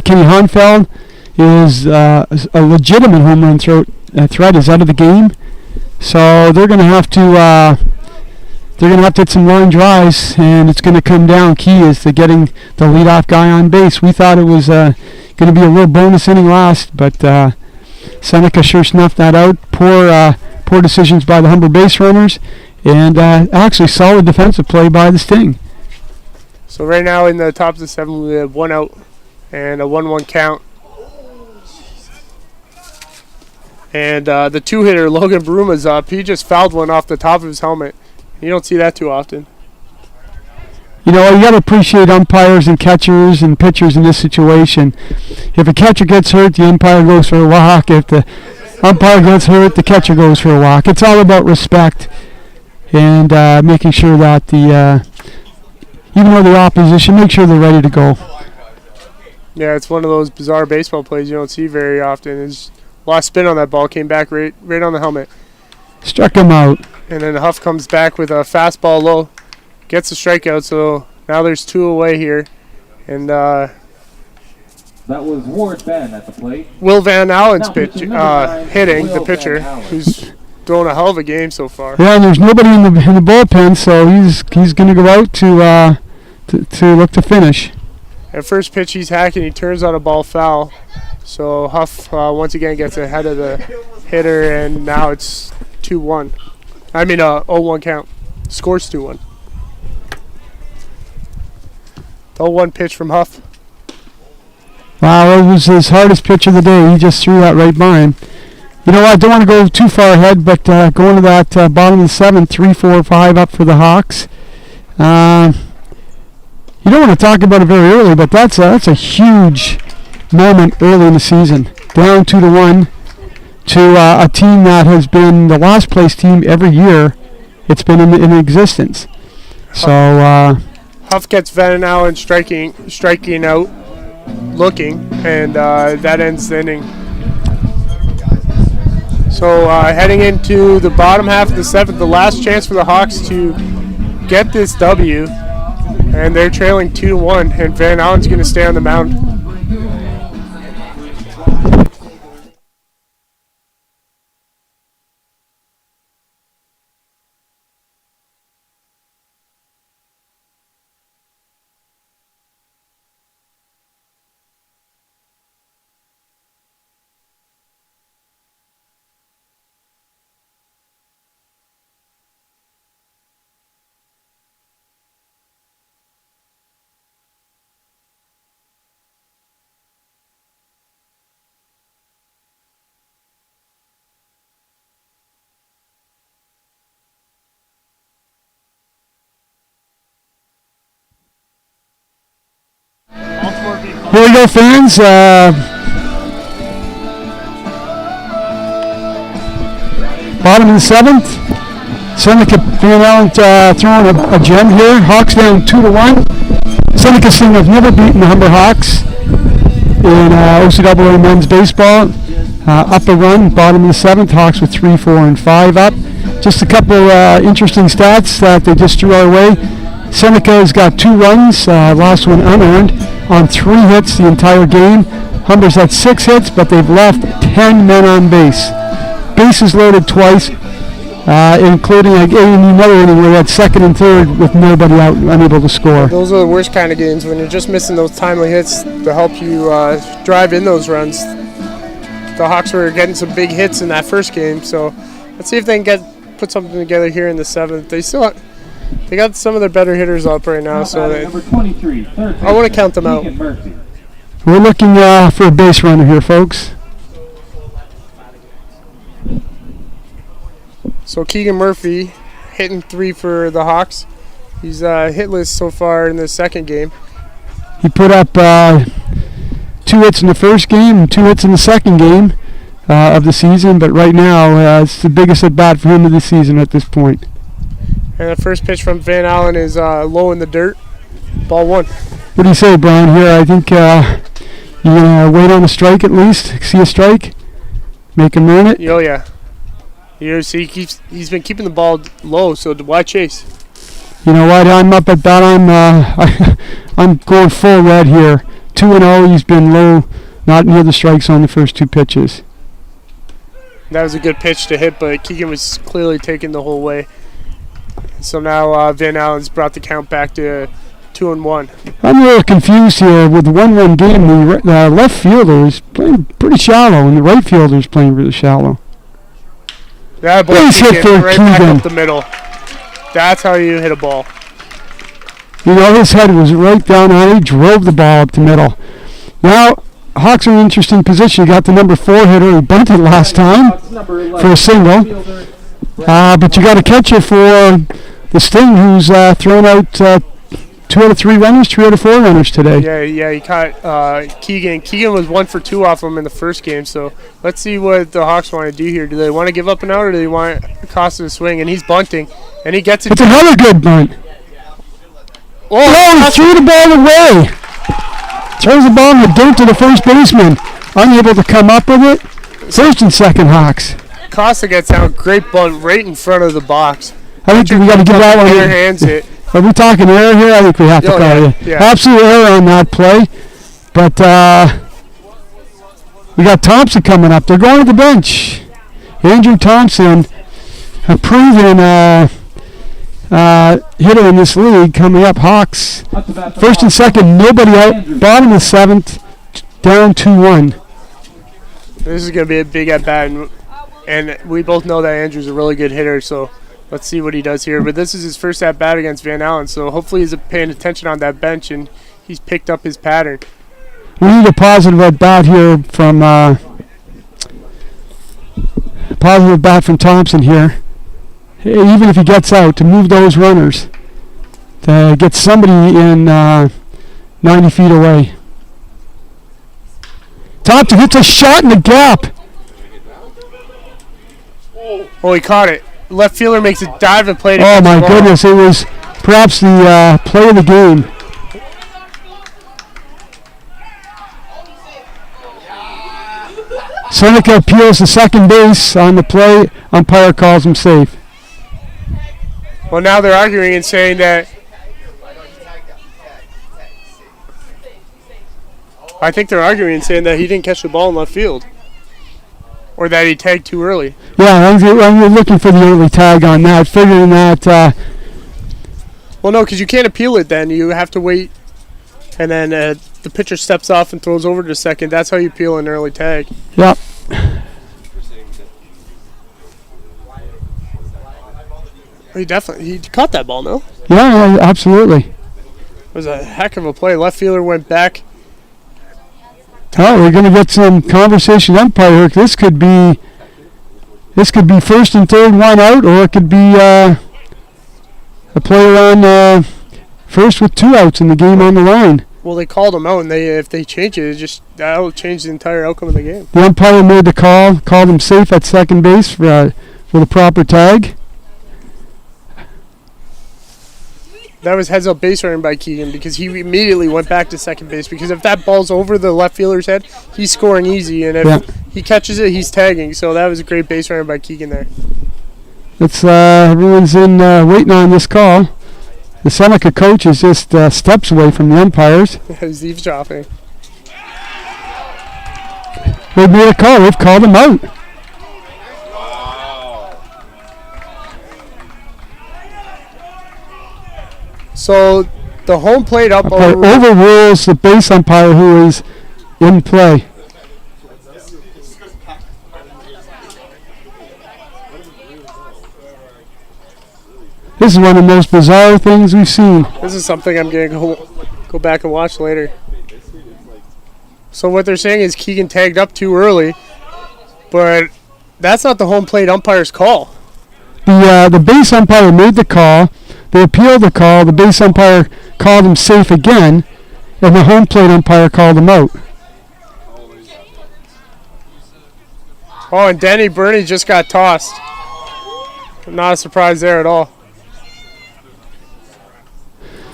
Kenny Honfeld, is a legitimate home run threat, is out of the game. So they're going to have to hit some line drives, and it's going to come down. Key is to getting the leadoff guy on base. We thought it was going to be a real bonus inning last, but Seneca sure snuffed that out. Poor decisions by the Humber base runners, and actually solid defensive play by the Sting. So right now in the top of the 7th, we have 1 out and a 1-1 count. And the 2-hitter, Logan Bruma's up. He just fouled one off the top of his helmet. You don't see that too often. You know, you got to appreciate umpires and catchers and pitchers in this situation. If a catcher gets hurt, the umpire goes for a walk. If the umpire gets hurt, the catcher goes for a walk. It's all about respect and making sure that even though the opposition, make sure they're ready to go. Yeah, it's one of those bizarre baseball plays you don't see very often. There's a lot of spin on that ball, came back right on the helmet. Struck him out. And then Huff comes back with a fastball low, gets a strikeout, so now there's 2 away here. And that was Ward Ben at the plate. Will Van Allen's Now, hitting, Will the pitcher, Van Allen. who's throwing a hell of a game so far. Yeah, and there's nobody in the bullpen, so he's going to go out to look to finish. At first pitch, he's hacking. He turns on a ball foul. So Huff once again gets ahead of the hitter, and now it's 2-1. 0-1 count. Scores 2-1. The 0-1 pitch from Huff. Wow, it was his hardest pitch of the day. He just threw that right by him. You know what, I don't want to go too far ahead, but going to that bottom of the 7th, 3, 4, 5 up for the Hawks. You don't want to talk about it very early, but that's a huge moment early in the season. Down 2-1 to a team that has been the last place team every year it's been in existence. So Huff gets Van Allen striking out, looking, and that ends the inning. So heading into the bottom half of the 7th, the last chance for the Hawks to get this W, and they're trailing 2-1, and Van Allen's going to stay on the mound. here we go, fans. Bottom of the 7th. Seneca Van Allen throwing a gem here. Hawks down 2-1. Seneca Sting have never beaten the Humber Hawks in OCAA men's baseball. Up a run, bottom of the 7th. Hawks with 3, 4, and 5 up. Just a couple interesting stats that they just threw our way. Seneca has got 2 runs, last one unearned, on 3 hits the entire game. Humber's had 6 hits, but they've left 10 men on base. Bases loaded twice, including another inning where they had 2nd and 3rd with nobody out, unable to score. Those are the worst kind of games when you're just missing those timely hits to help you drive in those runs. The Hawks were getting some big hits in that first game, so let's see if they can put something together here in the 7th. They got some of their better hitters up right now, so number 23, I want to count them out. We're looking for a base runner here, folks. So Keegan Murphy hitting 3 for the Hawks. He's hitless so far in the second game. He put up 2 2 hits in the first game and 2 hits in the second game of the season, but right now it's the biggest at bat for him of the season at this point. And the first pitch from Van Allen is low in the dirt. Ball 1. What do you say, Brian? Here, I think you're gonna wait on a strike at least. See a strike, make him earn it. Oh yeah. He's been keeping the ball low, so why chase? You know what? I'm up at bat. I'm going full red here. 2-0. He's been low, not near the strikes on the first 2 pitches. That was a good pitch to hit, but Keegan was clearly taking the whole way. So now Van Allen's brought the count back to 2-1. I'm a little confused here with the 1-1 game. The left fielder is playing pretty shallow, and the right fielder is playing really shallow. That ball Nice hit for right back Keegan. up the middle. That's how you hit a ball. You know, his head was right down on it. He drove the ball up the middle. Now, Hawks are in an interesting position. You got the number 4 hitter who bunted last time for a single. But you got a catcher for the Sting who's thrown out 2 out of 3 runners, 3 out of 4 runners today. Yeah, he caught Keegan. Keegan was 1 for 2 off him in the first game, so let's see what the Hawks want to do here. Do they want to give up an out, or do they want Costa to swing? And he's bunting, and he gets it. It's another good bunt. Oh, he threw the ball away. Throws the ball in the dirt to the first baseman. Unable to come up with it. First and second Hawks. Costa gets out. Great bunt right in front of the box. I think we got to give that one. Bare hands it. Are we talking error here? I think we have to call it. Yeah. Absolute error on that play. But we got Thompson coming up. They're going to the bench. Andrew Thompson, a proven hitter in this league, coming up. Hawks. First and second, nobody out. Bottom of the 7th, down 2-1. This is going to be a big at-bat, and we both know that Andrew's a really good hitter, so let's see what he does here. But this is his first at-bat against Van Allen, so hopefully he's paying attention on that bench, and he's picked up his pattern. We need a positive at-bat here from Thompson here. Even if he gets out, to move those runners, to get somebody in 90 feet away. Thompson hits a shot in the gap. Oh, he caught it. Left fielder makes a dive and play it. Oh my goodness, it was perhaps the play of the game. Seneca appeals to second base on the play. Umpire calls him safe. Well, now they're arguing and saying that. I think they're arguing and saying that he didn't catch the ball in left field, or that he tagged too early. Yeah, I'm looking for the early tag on that, figuring that. Well, no, because you can't appeal it then. You have to wait, and then the pitcher steps off and throws over to second. That's how you appeal an early tag. Yep. He caught that ball, no? Yeah, absolutely. It was a heck of a play. Left fielder went back. Oh, we're going to get some conversation umpire. This could be first and third, 1 out, or it could be a player on first with 2 outs in the game on the line. Well, they called him out, and if they change it, that'll change the entire outcome of the game. The umpire made the call, called him safe at second base for the proper tag. That was heads up base running by Keegan, because he immediately went back to second base, because if that ball's over the left fielder's head, he's scoring easy, and if he catches it, he's tagging. So that was a great base running by Keegan there. It's everyone's in waiting on this call. The Seneca coach is just steps away from the umpires. He's eavesdropping. They made a call. They've called him out. So the home plate umpire overrules the base umpire who is in play. This is one of the most bizarre things we've seen. This is something I'm going to go back and watch later. So what they're saying is Keegan tagged up too early, but that's not the home plate umpire's call. The base umpire made the call. They appealed the call. The base umpire called him safe again, and the home plate umpire called him out. Oh, and Denny Burney just got tossed. Not a surprise there at all.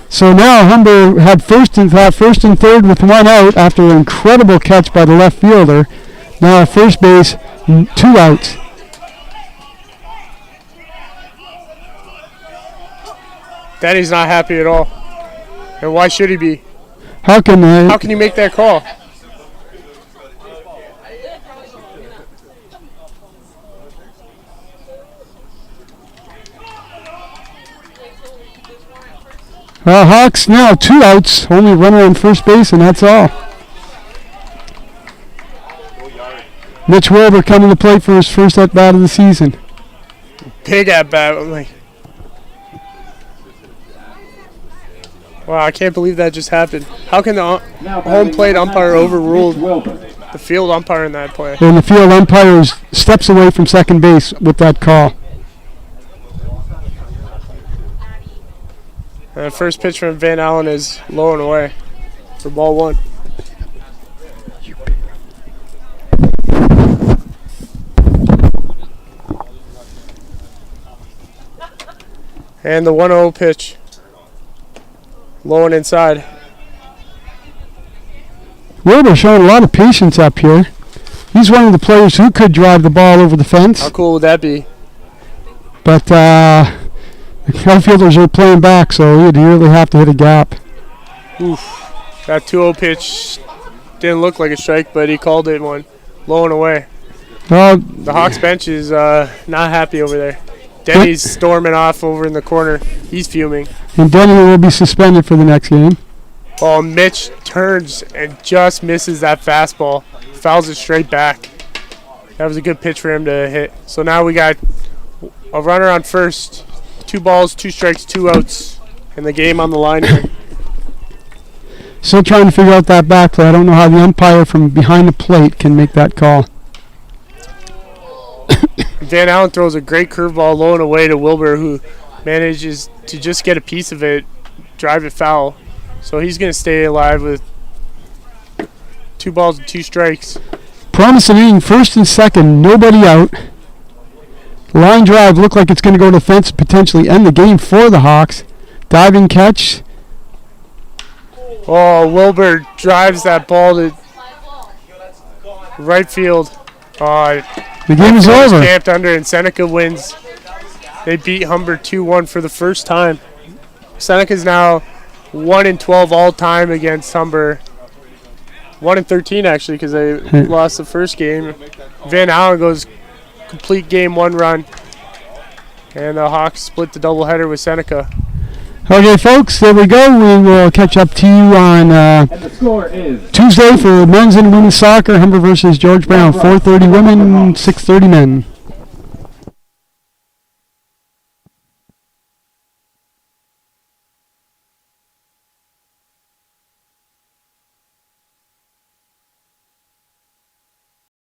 So now Humber had first and third with one out after an incredible catch by the left fielder. Now at first base, 2 outs. Denny's not happy at all. And why should he be? How can you make that call? Hawks now 2 outs, only runner on first base, and that's all. Mitch Wilbur coming to plate for his first at bat of the season. Big at bat. I'm like, wow, I can't believe that just happened. How can the home plate umpire overrule the field umpire in that play? And the field umpire steps away from second base with that call. And the first pitch from Van Allen is low and away for ball 1. And the 1-0 pitch. Low and inside. Wilbur showing a lot of patience up here. He's one of the players who could drive the ball over the fence. How cool would that be? But the outfielders are playing back, so he'd really have to hit a gap. Oof. That 2-0 pitch didn't look like a strike, but he called it one. Low and away. The Hawks bench is not happy over there. Denny's storming off over in the corner. He's fuming. And Denny will be suspended for the next game. Oh, Mitch turns and just misses that fastball. Fouls it straight back. That was a good pitch for him to hit. So now we got a runner on first. 2 balls, 2 strikes, 2 outs. And the game on the line here. Still trying to figure out that back play. I don't know how the umpire from behind the plate can make that call. Van Allen throws a great curveball low and away to Wilbur, who manages to just get a piece of it, drive it foul. So he's going to stay alive with 2 balls and 2 strikes. Promising inning, first and second, nobody out. Line drive looked like it's going to go to the fence and potentially end the game for the Hawks. Diving catch. Oh, Wilbur drives that ball to right field. The game is over. Camped under, and Seneca wins. They beat Humber 2-1 for the first time. Seneca's now 1-12 all time against Humber. 1-13 actually, because they lost the first game. Van Allen goes complete game 1 run, and the Hawks split the doubleheader with Seneca. Okay, folks, there we go. We will catch up to you on Tuesday for men's and women's soccer. Humber versus George Brown, 4:30 women, 6:30 men.